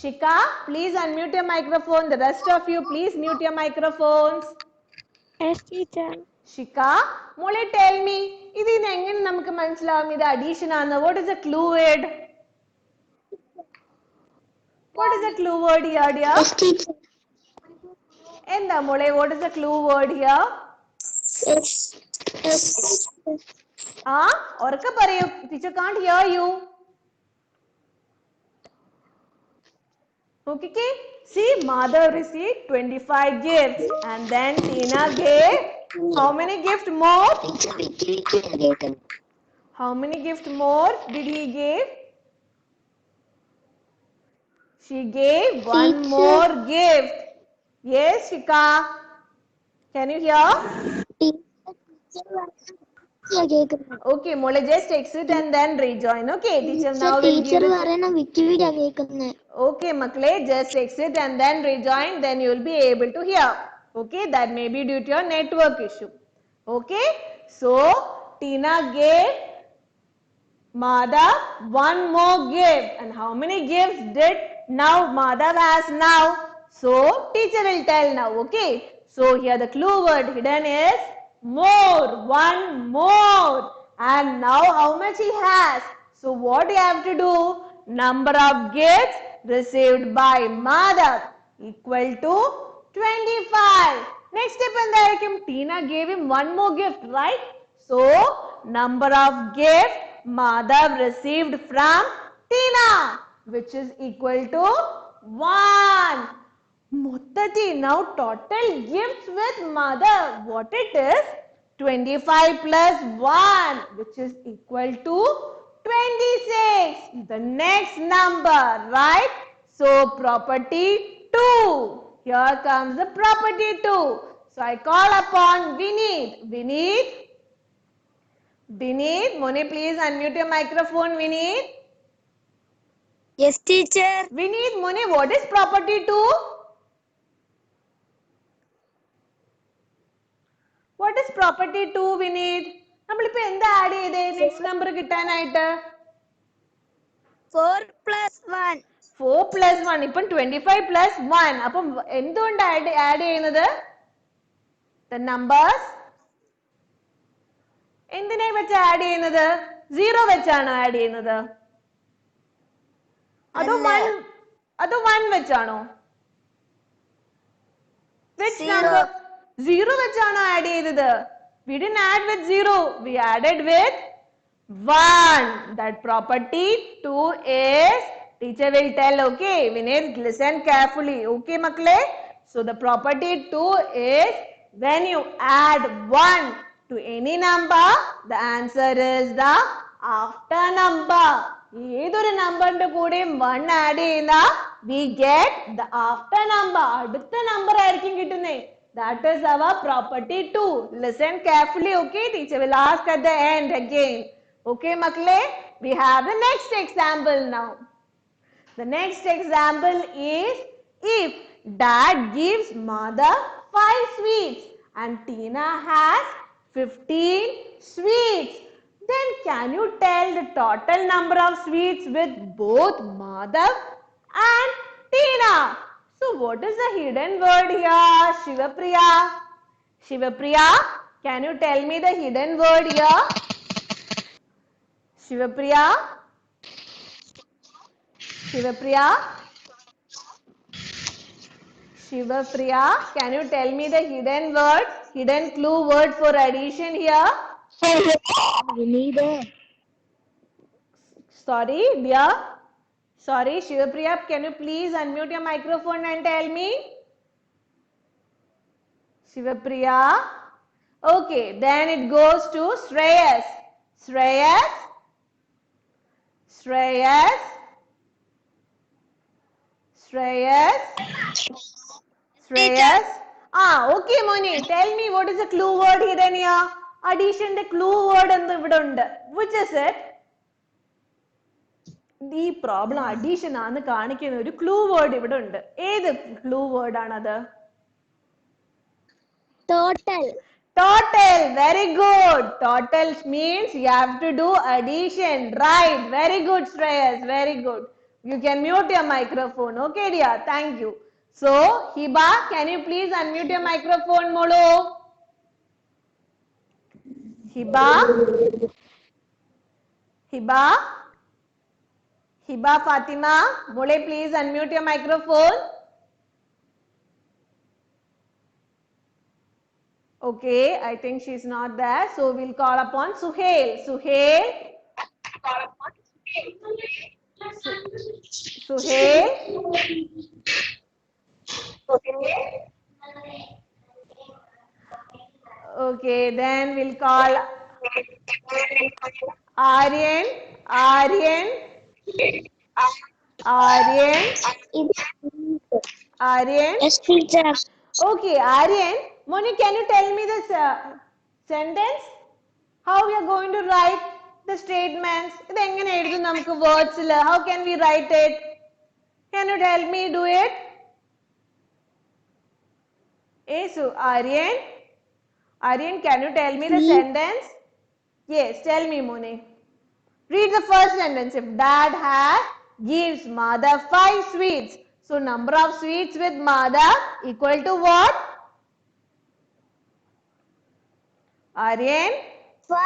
Shika, please unmute your microphone. The rest of you, please mute your microphones. Yes, teacher. Shika, മോളെ tell me, ഇതിന് എങ്ങനെ നമുക്ക് മനസ്സിലാവും ഇത് addition ആണ്? What is the clue word? What is the clue word here, dear? Yes, teacher. എന്താ മോളെ, what is the clue word here? Yes. Yes. ആ ഉറക്കെ പറയൂ, teacher can't hear you. Okay, see, mother received 25 gifts and then Tina gave how many gifts more? How many gifts more did he give? She gave one Teacher. more gift. Yes, Shika. Can you hear? Okay, Mole, just exit and then rejoin. Okay, teacher now will give it. Okay, Makle, just exit and then rejoin. Then you will be able to hear. Okay, that may be due to your network issue. Okay, so Tina gave Madhav one more gift. And how many gifts did now Madhav has now? So teacher will tell now. Okay. So here the clue word hidden is more. One more. And now how much he has? So what you have to do? Number of gifts received by Madhav equal to 25. Next step എന്തായിരിക്കും? Tina gave him one more gift, right? So number of gifts Madhav received from Tina, which is equal to 1. Mottati, now total gifts with Madhav, what it is? 25 plus 1, which is equal to 26. The next number, right? So property 2. Here comes the property 2. So I call upon Vineet. Vineet, Mone, please unmute your microphone, Vineet. Yes, teacher. Vineet, Mone, what is property 2? What is property 2, Vineet? നമ്മളിപ്പോ എന്താ add ചെയ്തേ next number കിട്ടാനായിട്ട്? 4 plus 1. 4 plus 1. ഇപ്പം 25 plus 1. അപ്പം എന്തുകൊണ്ട് add ചെയ്യുന്നത്? The numbers എന്തിനെ വെച്ച് ആഡ് ചെയ്യുന്നത്? 0 വെച്ചാണോ ആഡ് ചെയ്യുന്നത്? അതോ 1 വെച്ചാണോ? Which number? 0 വെച്ചാണോ ആഡ് ചെയ്തത്? We didn't add with 0. We added with 1. That property 2 is, teacher will tell, okay? We need to listen carefully. Okay, makle? So the property 2 is when you add 1 to any number, the answer is the after number. ഏതൊരു നമ്പറിന്റെ കൂടെയും 1 add ചെയ്യുന്ന we get the after number. അടുത്ത number ആയിരിക്കും കിട്ടുന്നേ. That is our property 2. Listen carefully, okay? Teacher will ask at the end again. Okay, makle? We have the next example now. The next example is if dad gives mother 5 sweets and Tina has 15 sweets, then can you tell the total number of sweets with both Madhav and Tina? So what is the hidden word here, Shivapriya? Shivapriya, can you tell me the hidden word here? Shivapriya? Shivapriya? Shivapriya, can you tell me the hidden word, hidden clue word for addition here? Sorry, dear. Sorry, Shivapriya, can you please unmute your microphone and tell me? Shivapriya? Okay, then it goes to Shreyas. Shreyas? Shreyas? Shreyas? Shreyas? Okay, Moni. Tell me what is the clue word hidden here? Addition the clue word in the vidund. Which is it? ഈ problem addition ആണെന്ന് കാണിക്കുന്ന ഒരു clue word ഇവിടെ ഉണ്ട്. ഏത് clue word ആണത്? Total. Total. Very good. Total means you have to do addition. Right. Very good, Shreyas. Very good. You can mute your microphone. Okay, dear. Thank you. So, Hiba, can you please unmute your microphone, Molo? Hiba? Hiba? Hiba Fatima? Mole, please unmute your microphone. Okay, I think she's not there. So, we'll call upon Suhail. Suhail? Suhail? Okay, then we'll call Aryan. Aryan? Aryan? Aryan? Yes, teacher. Okay, Aryan. Moni, can you tell me this sentence? How we are going to write the statements? ഇത് എങ്ങനെ എഴുതും നമുക്ക് words-ൽ? How can we write it? Can you help me do it? So, Aryan? Aryan, can you tell me the sentence? Yes, tell me, Moni. Read the first sentence. If dad gives mother 5 sweets. So number of sweets with mother equal to what? Aryan? 5.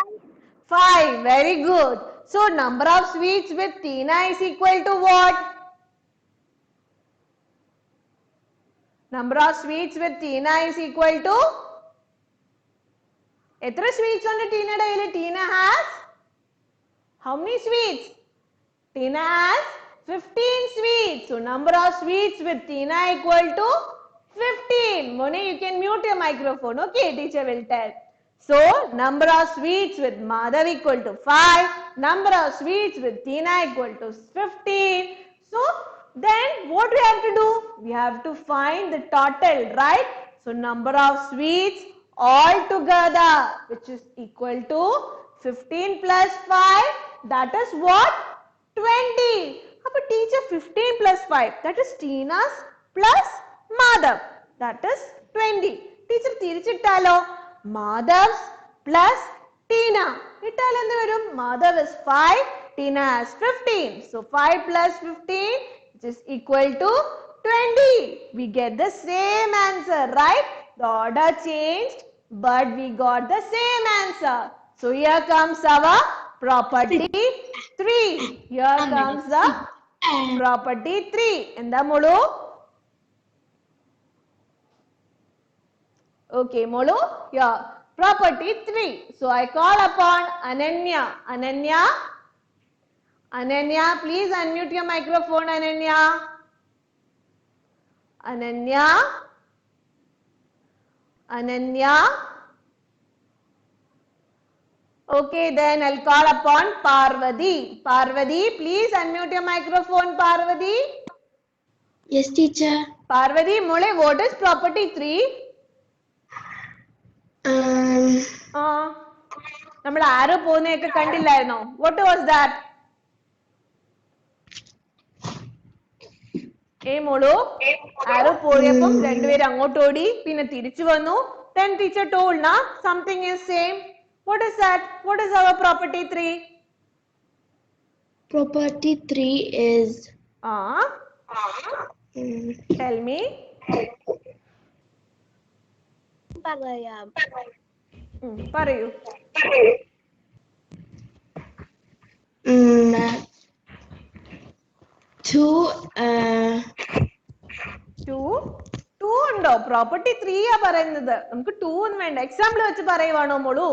5. Very good. So number of sweets with Tina is equal to what? Number of sweets with Tina is equal to? എത്ര sweets ഉണ്ട് ടീനയുടെ കയ്യിൽ? Tina has how many sweets? Tina has 15 sweets. So number of sweets with Tina equal to 15. Moni, you can mute your microphone. Okay, teacher will tell. So number of sweets with mother equal to 5. Number of sweets with Tina equal to 15. So then what we have to do? We have to find the total, right? So number of sweets all together, which is equal to 15 plus 5. That is what? 20. Appo teacher 15 plus 5. That is Tina's plus Madhav. That is 20. Teacher തിരിച്ചിട്ടാലോ? Madhav's plus Tina. ഇട്ടാൽ എന്ത് വരും? Madhav is 5. Tina has 15. So 5 plus 15 which is equal to 20. We get the same answer, right? The order changed, but we got the same answer. So here comes our property 3. Here comes the property 3. എന്താ മോളു? Okay, Molu, yeah. Property 3. So I call upon Ananya. Ananya? Ananya, please unmute your microphone, Ananya. Ananya? Ananya? Okay, then I'll call upon Parvati. Parvati, please unmute your microphone, Parvati. Yes, teacher. Parvati, Mole, what is property 3? നമ്മൾ ആരോ പോകുന്നതൊക്കെ കണ്ടില്ലായിരുന്നോ? What was that? മോളു, ആരോ പോയപ്പം രണ്ടുപേരും അങ്ങോട്ട് ഓടി, പിന്നെ തിരിച്ചു വന്നു. Then teacher told na something is same. What is that? What is our property 3? Property 3 is tell me. പറയൂ. 2 ഉണ്ടോ? പ്രോപ്പർട്ടി 3 ആ പറയുന്നത്. നമുക്ക് 2 ഒന്നും വേണ്ട. എക്സാമ്പിൾ വെച്ച് പറയുവാണോ മോളു?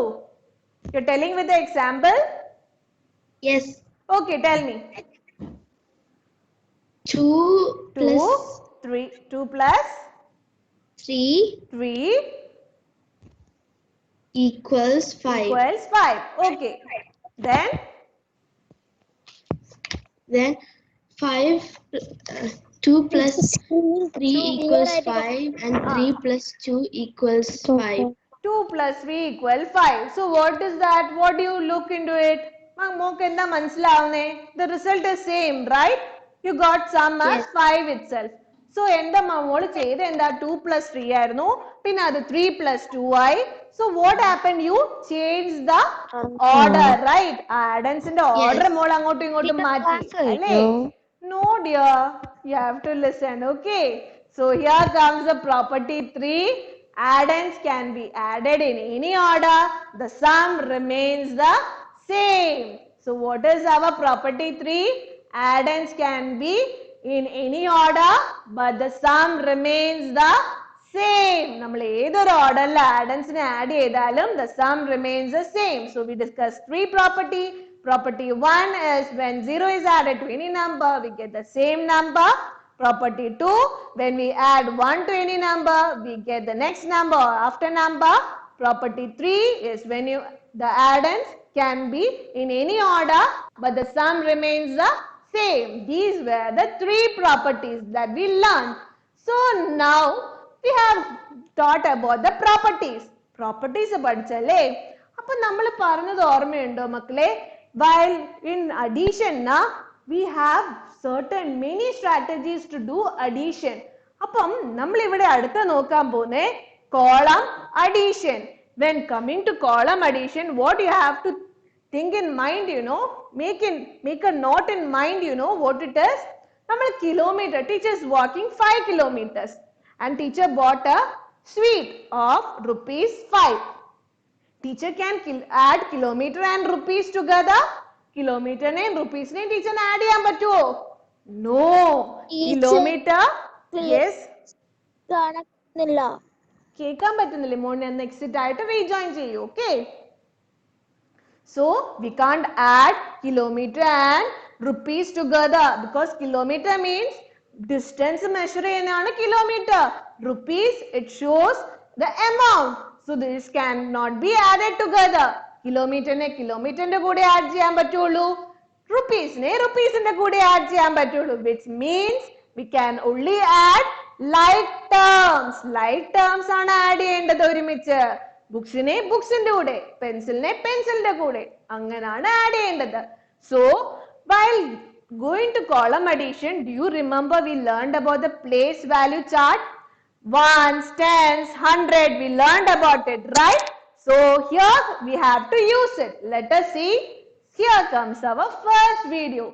You are telling with the example? Yes. Okay, tell me. 2 plus 3. 2 plus 3 equals 5. Equals 5. Okay. Then 5 2 plus 3 equals 5 and 3 plus 2 equals 5. 2 plus 3 equals 5. So what is that? What do you look into it? Mock എന്താ മനസ്സിലാവുന്നേ? The result is same, right? You got sum as 5 itself. So എന്താ മോള് ചെയ്ത എന്താ? 2 plus 3 ആയിരുന്നു. പിന്നെ അത് 3 plus 2 ആയി. So what happened? You changed the order, right? Addends-ന്റെ order മോൾ അങ്ങോട്ടും ഇങ്ങോട്ടും മാറ്റി. അല്ലേ? No dear. You have to listen, okay? So here comes the property 3. Addends can be added in any order. The sum remains the same. So what is our property 3? Addends can be in any order, but the sum remains the same. നമ്മൾ ഏതൊരു ഓർഡറിൽ addends-നെ add ചെയ്താലും the sum remains the same. So we discussed 3 property. Property 1 is when 0 is added to any number, we get the same number. Property 2, when we add 1 to any number, we get the next number or after number. Property 3 is when the addends can be in any order, but the sum remains the same. These were the 3 properties that we learned. So now we have taught about the properties. Properties പഠിച്ചല്ലേ? അപ്പോൾ നമ്മൾ പറഞ്ഞത് ഓർമ്മയുണ്ടോ മക്കളെ? While in addition we have certain many strategies to do addition. അപ്പം നമ്മൾ ഇവിടെ അടുത്ത നോക്കാൻ പോകുന്നേ column addition. When coming to column addition, what you have to think in mind, make a note in mind, what it is. നമ്മൾ kilometer, teacher is walking 5 kilometers and teacher bought a sweet of rupees 5. Teacher can add kilometer and rupees together. Kilometer and rupees ne teacher add ചെയ്യാൻ പറ്റുമോ? No. Kilometer. Yes. കാണുന്നില്ല. കേൾക്കാൻ പറ്റുന്നില്ലേ മോനെ? Next ആയിട്ട് rejoin ചെയ്യൂ. Okay. So we can't add kilometer and rupees together because kilometer means distance measure ചെയ്യുന്നതാണ് kilometer. Rupees, it shows the amount. So this cannot be added together. Kilometer ne kilometer ന്റെ കൂടെ add ചെയ്യാൻ പറ്റുള്ളൂ. Rupees ne rupees ന്റെ കൂടെ add ചെയ്യാൻ പറ്റുള്ളൂ. Which means we can only add like terms. Like terms ആണ് ആഡ് ചെയ്യേണ്ടത് ഒരുമിച്ച്. ബുക്സിനെ ബുക്സിന്റെ കൂടെ, പെൻസിലിനെ പെൻസിലിന്റെ കൂടെ, അങ്ങനെയാണ് ആഡ് ചെയ്യേണ്ടത്. So while going to column addition, do you remember we learned about the place value chart? Ones, tens, 100, we learned about it, right? So here we have to use it. Let us see. Here comes our first video.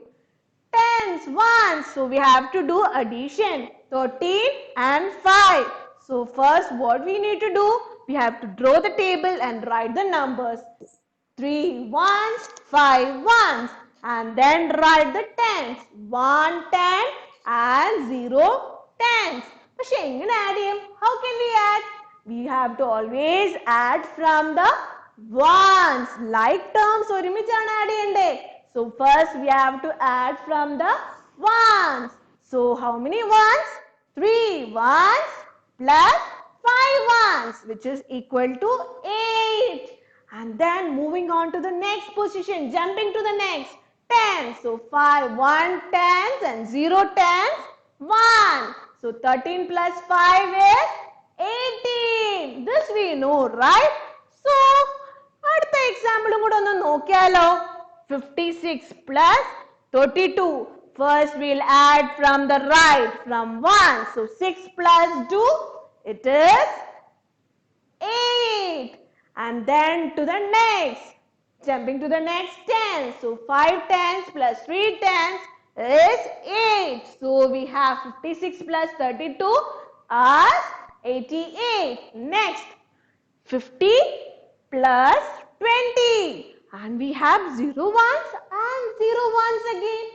Tens, ones. So we have to do addition. 13 and 5. So first what we need to do? We have to draw the table and write the numbers. 3 ones, 5 ones. And then write the tens. 1 10 and 0 tens. പക്ഷെ എങ്ങനെ add ചെയ്യും? How can we add? We have to always add from the ones. Like terms ഒരുമിച്ചാണ് add ചെയ്യണ്ടേ. So first we have to add from the ones. So how many ones? 3 ones plus 5 ones, which is equal to 8. And then moving on to the next position, jumping to the next. 10. So 5, 1 tens and 0 tens, 1. So 13 plus 5 is 18. This we know, right? So അടുത്ത എക്സാമ്പിളും കൂടെ ഒന്ന് നോക്കിയാലോ. 56 plus 32. First we'll add from the right, from 1. So 6 plus 2, it is 8. And then to the next. Jumping to the next 10. So 5 tens plus 3 tens is 8. So we have 56 plus 32 as 88. Next, 50 plus 20. And we have 0 ones and 0 ones again.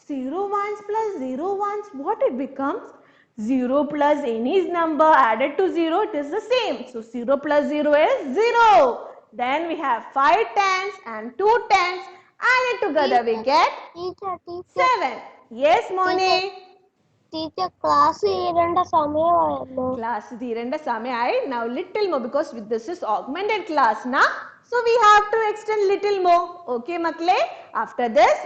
0 ones plus 0 ones, what it becomes? 0 plus any number added to 0, it is the same. So 0 plus 0 is 0. Then we have 5 tens and 2 tens. Added together we get 7. Yes, Moni. Teacher, class തീരേണ്ട സമയമായല്ലോ. Class തീരേണ്ട സമയമായി. Now little more because this is augmented class now. So we have to extend little more. Okay, makle. After this,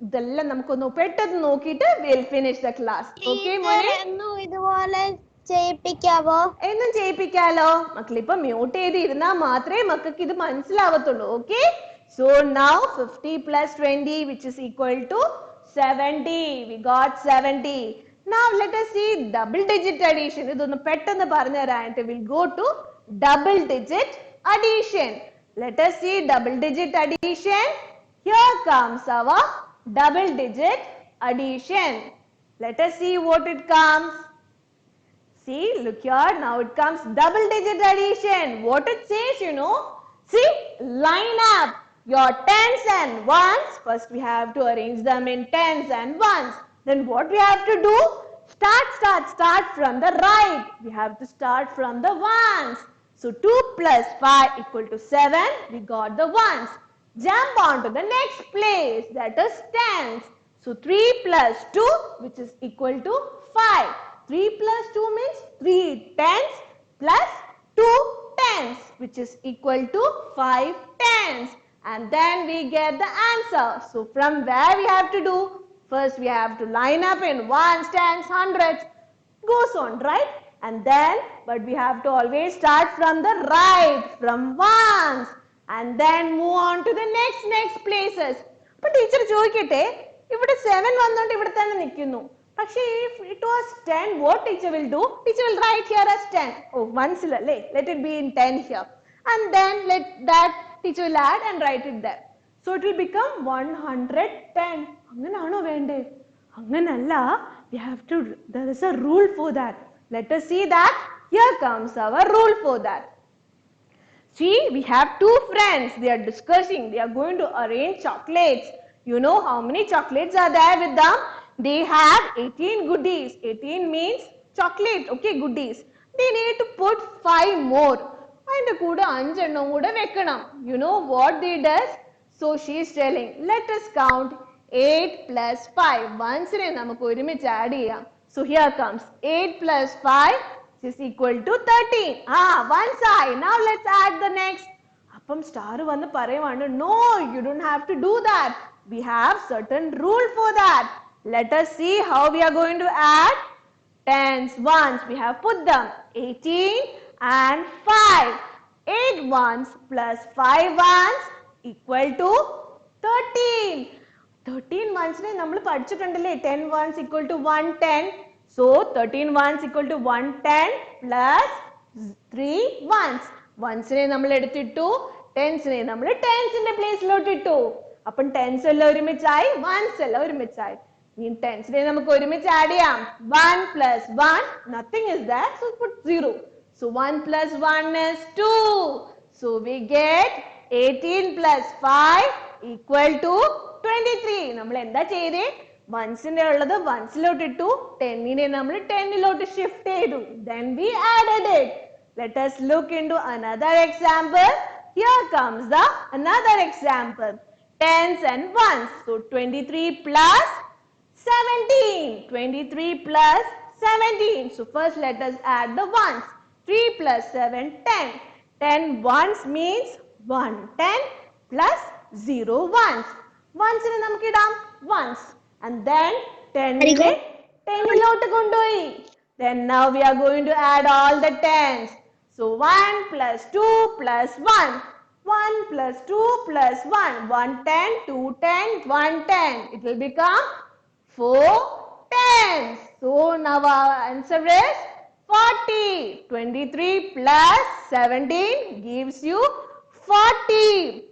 ഇതെല്ലാം നമുക്കൊന്ന് പെട്ടെന്ന് നോക്കിയിട്ട് we'll finish the class. Okay, Moni. എന്നും ഇതുപോലെ ചെയ്യിപ്പിക്കാവോ? എന്നും ചെയ്യിപ്പിക്കാലോ. മക്കൾ ഇപ്പൊ മ്യൂട്ട് ചെയ്ത് ഇരുന്നാൽ മാത്രമേ മക്കൾക്ക് ഇത് മനസ്സിലാവത്തുള്ളൂ. Okay? So now 50 plus 20, which is equal to 70. We got 70. Now let us see double digit addition. Idonnu pettannu paranju tharanayittu we'll go to double digit addition. Let us see double digit addition. Here comes our double digit addition. Let us see what it comes. See, look here, now it comes double digit addition. What it says, you know, see, line up your tens and ones. First we have to arrange them in tens and ones. Then what we have to do? Start from the right. We have to start from the ones. So 2 plus 5 equal to 7. We got the ones. Jump on to the next place, that is tens. So 3 plus 2, which is equal to 5. 3 plus 2 means 3 tens plus 2 tens, which is equal to 5 tens. And then we get the answer. So from where we have to do? First we have to line up in ones, tens, hundreds. Goes on, right? And then, but we have to always start from the right, from ones. And then move on to the next places. But teacher ചോദിക്കട്ടെ, ഇവിടെ 7 വന്നോണ്ട് ഇവിടെ തന്നെ നിൽക്കുന്നു. പക്ഷേ if it was 10, what teacher will do? Teacher will write here as 10. Oh, once അല്ലേ? Let it be in 10 here. And then let that teacher will add and write it there. So it will become 110. അങ്ങനാണോ വേണ്ടേ? അങ്ങനല്ല. We have to, there is a rule for that. Let us see that. Here comes our rule for that. See, we have two friends. They are discussing. They are going to arrange chocolates. You know how many chocolates are there with them? They have 18 goodies. 18 means chocolate. Okay, goodies. They need to put 5 more. And kuda 5 ennam kuda vekkanam. You know what they does? So she is telling, let us count 8 plus 5. Once ne namakku orumichu add cheyam. So here comes 8 plus 5 is equal to 13. One side. Now let's add the next. Appam star vannu parayuvanu. No, you don't have to do that. We have certain rule for that. Let us see how we are going to add tens, ones. We have put them 18 and 5. 8 ones plus 5 ones equal to 13. 13 ones ne nammal padichittundalle. 10 ones equal to 110. So 13 ones equal to 110 plus 3 ones. Ones ne nammal edutittu, tens ne nammal tens inde place lot ittu. Appan tens ella orumichai, ones ella orumichai. In tens ne namakku orumichu add cheyam. 1 plus 1, nothing is there, so put 0. So 1 plus 1 is 2. So we get 18 plus 5 equal to 23. നമ്മൾ എന്താ ചെയ്തേ? Ones-ന്റെ ഉള്ളത് ones-ലോട്ട് ഇട്ടു, 10-നെ നമ്മൾ 10-ലോട്ട് shift ചെയ്തു. Then we added it. Let us look into another example. Here comes the another example. Tens and ones. So 23 plus 17. 23 plus 17. So first let us add the ones. 3 plus 7, 10. 10 ones means 110 plus 0 ones. Ones ne namukku idam ones. And then 10 ne 10 lote kondoyi. Then now we are going to add all the tens. So 1 plus 2 plus 1. 1 plus 2 plus 1. 110, 210, 110. It will become 4 tens. So now our answer is 40. 23 plus 17 gives you 40.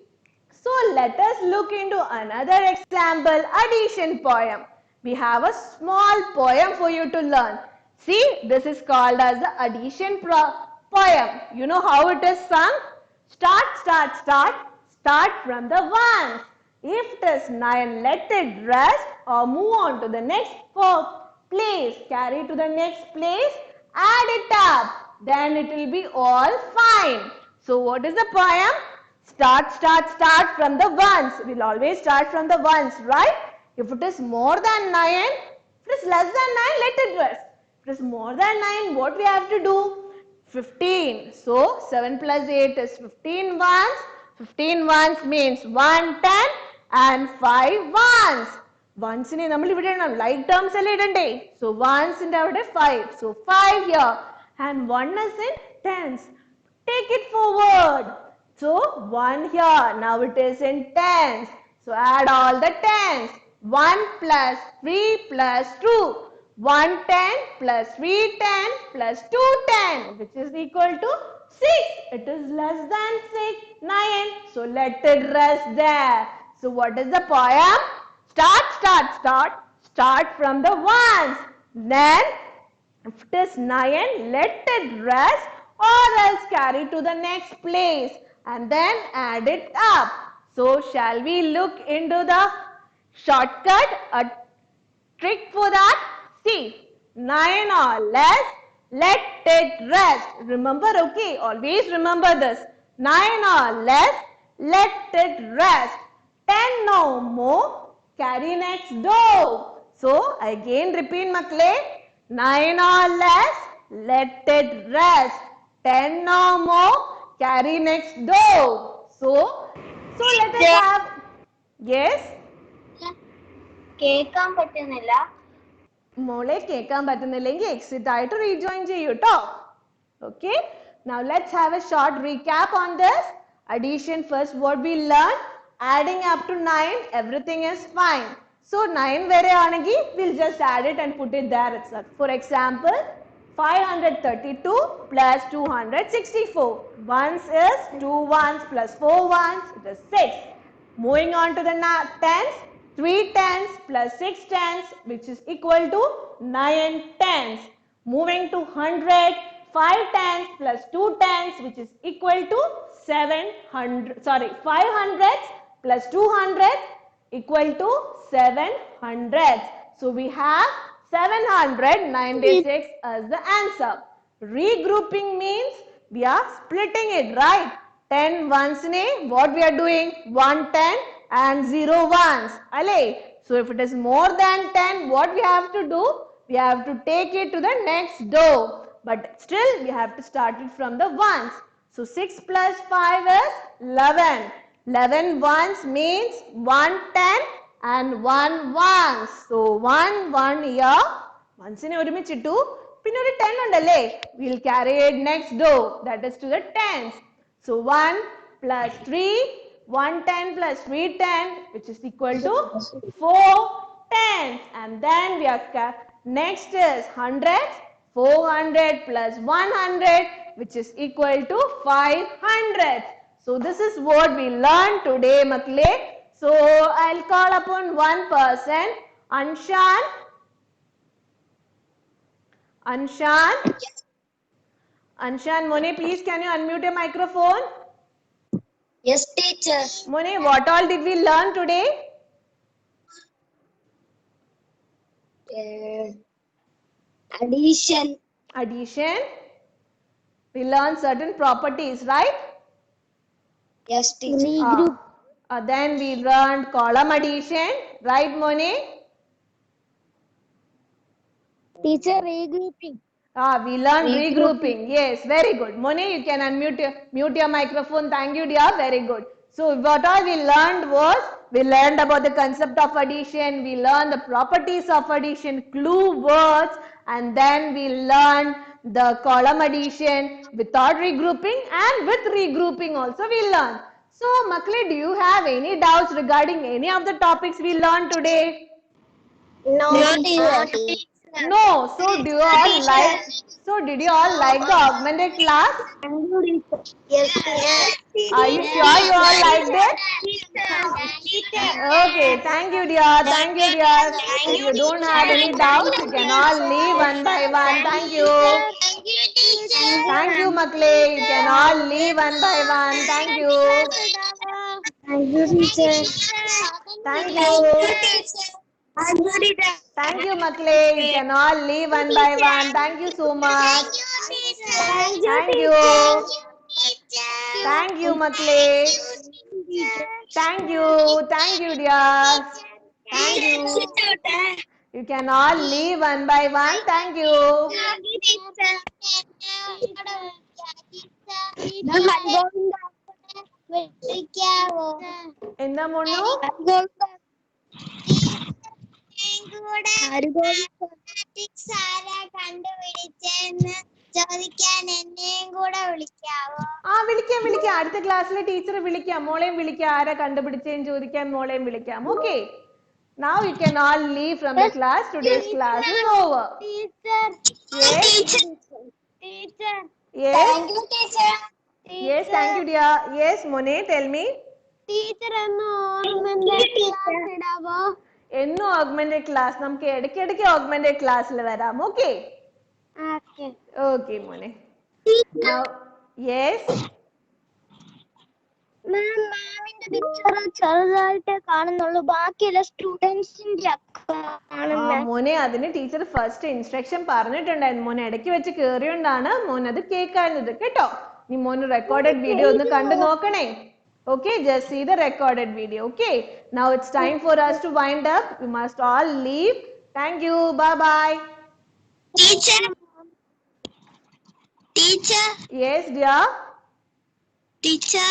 So let us look into another example addition poem. We have a small poem for you to learn. See, this is called as the addition poem. You know how it is sung? Start from the ones. If it is 9, let it rest or move on to the next place. Carry to the next place, add it up. Then it will be all fine. So what is the poem? Start from the ones. We'll always start from the ones, right? If it is more than 9, if it is less than 9, let it rest. If it is more than 9, what we have to do? 15. So 7 plus 8 is 15 ones. 15 ones means 110 and 5 ones. Ones ne nammal ivide like terms alle idande. So ones inde avade 5. So 5 here and 1 is in tens. Take it forward. So 1 here. Now it is in tens. So add all the tens. 1 plus 3 plus 2. 110 plus 310 plus 210, which is equal to 6. It is less than 6. 9. So let it rest there. So what is the poem? Start from the ones. Then if it is 9, let it rest or else carry to the next place and then add it up. So shall we look into the shortcut, a trick for that? See, 9 or less, let it rest. Remember, okay, always remember this. 9 or less, let it rest. 10 no more, carry next door. So, again repeat makle. 9 or less, let it rest. 10 no more, carry next door. So let us have, yes? കേൾക്കാൻ പറ്റുന്നില്ല. മോളെ കേൾക്കാൻ പറ്റുന്നില്ലെങ്കിൽ exit ആയിട്ട് rejoin ചെയ്യൂ ട്ടോ. Okay, now let's have a short recap on this. Addition first, what we learned, adding up to 9, everything is fine. So 9 vare aanegi, we'll just add it and put it there itself. For example, 532 plus 264. Ones is 2 ones plus 4 ones, it is 6. Moving on to the tens, 3 tens plus 6 tens, which is equal to 9 tens. Moving to 100, 5 tens plus 2 tens, which is equal to 5 hundreds plus 2 hundreds equal to 700. So we have 796 as the answer. Regrouping means we are splitting it, right? 10 ones ne, what we are doing? 110 and 0 ones. Alley. So if it is more than 10, what we have to do? We have to take it to the next door. But still we have to start it from the ones. So 6 plus 5 is 11. 11 ones means 110 and 1 ones. So 1 1 here. Ones ne ഒരുമിച്ചിട്ടു. പിന്നെ ഒരു 10 ഉണ്ടല്ലേ? We'll carry it next door. That is to the tens. So 1 plus 3, 110 plus 310, which is equal to 4 tens. And then we are next is 100. 400 plus 100, which is equal to 500. So this is what we learned today, makle. So I'll call upon one person, Anshan. Anshan, Mone, please can you unmute your microphone? Yes, teacher. Mone, what all did we learn today? Addition. We learned certain properties, right? Yes, teacher. Then we learned column addition, right, Mone? Teacher, regrouping. We learned regrouping. Yes, very good. Mone, you can mute your microphone. Thank you, dear. Very good. So what all we learned was, we learned about the concept of addition, we learned the properties of addition, clue words, and then we learned the column addition without regrouping, and with regrouping also we learned. So Makle, do you have any doubts regarding any of the topics we learned today? No, teacher. No. So did you all like the augmented class? Yes, Are you sure you all liked it? Okay, thank you, dear. Thank you, dear. If you don't have any doubts, you can all leave one by one. Thank you. Thank you, Makle. You can all leave one by one. Thank you. Thank you, teacher. Thank you. Thank you, Makle. You can all leave one by one. Thank you so much. Thank you. Thank you, Makle. Thank you. Thank you, dear. Thank you. You can all leave one by one. Thank you. എന്താ മോണു? കണ്ടുപിടിച്ചെന്ന് ചോദിക്കാൻ എന്നെയും കൂടെ വിളിക്കാവോ? വിളിക്കാം അടുത്ത ക്ലാസ്സിലെ teacher വിളിക്കാം, മോളെയും വിളിക്കാം, ആരാ കണ്ടുപിടിച്ചേന്ന് ചോദിക്കാൻ മോളെയും വിളിക്കാം. Okay, now you can all leave from the class. Today's class is over. Teacher Yes, teacher yes, thank you teacher. yes, thank you dear. Yes, Mone, tell me. Teacher എന്ന് ഓർമ്മ ക്ലാസ് ഇടാവോ? എന്നും augmented class, നമുക്ക് ഇടയ്ക്കിടയ്ക്ക് augmented ക്ലാസ്സിൽ വരാം. Okay, okay. okay Mone. Now, yes. മാമിന്റെ picture ചെറുതായിട്ട് കാണുന്നുള്ളൂ, ബാക്കിയുള്ള സ്റ്റുഡൻസിന്റെ കാണുന്നത്. മോനെ അതിന് ടീച്ചർ ഫസ്റ്റ് ഇൻസ്ട്രക്ഷൻ പറഞ്ഞിട്ടുണ്ടായിരുന്നു. മോനെ ഇടയ്ക്ക് വെച്ച് കേറിയോണ്ടാണ് മോൻ അത് കേൾക്കാഞ്ഞത് കേട്ടോ. നീ മോന് റെക്കോർഡഡ് വീഡിയോ ഒന്ന് കണ്ടു നോക്കണേ. Okay, just see the recorded video. Okay, now it's time for us to wind up. You must all leave. Thank you. Bye bye. Teacher teacher Yes dear. Teacher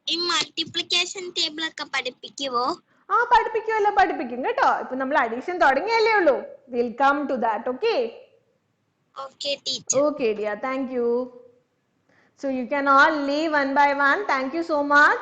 ഈ മൾട്ടിപ്ലിക്കേഷൻ ടേബിൾ ഒക്കെ പഠിപ്പിക്കുവോ? പഠിപ്പിക്കും കേട്ടോ. ഇപ്പൊ നമ്മൾ addition തുടങ്ങിയല്ലേ ഉള്ളൂ. We'll come to that. Okay. Okay teacher. Okay dear. Thank you. So you can all leave one by one. Thank you so much.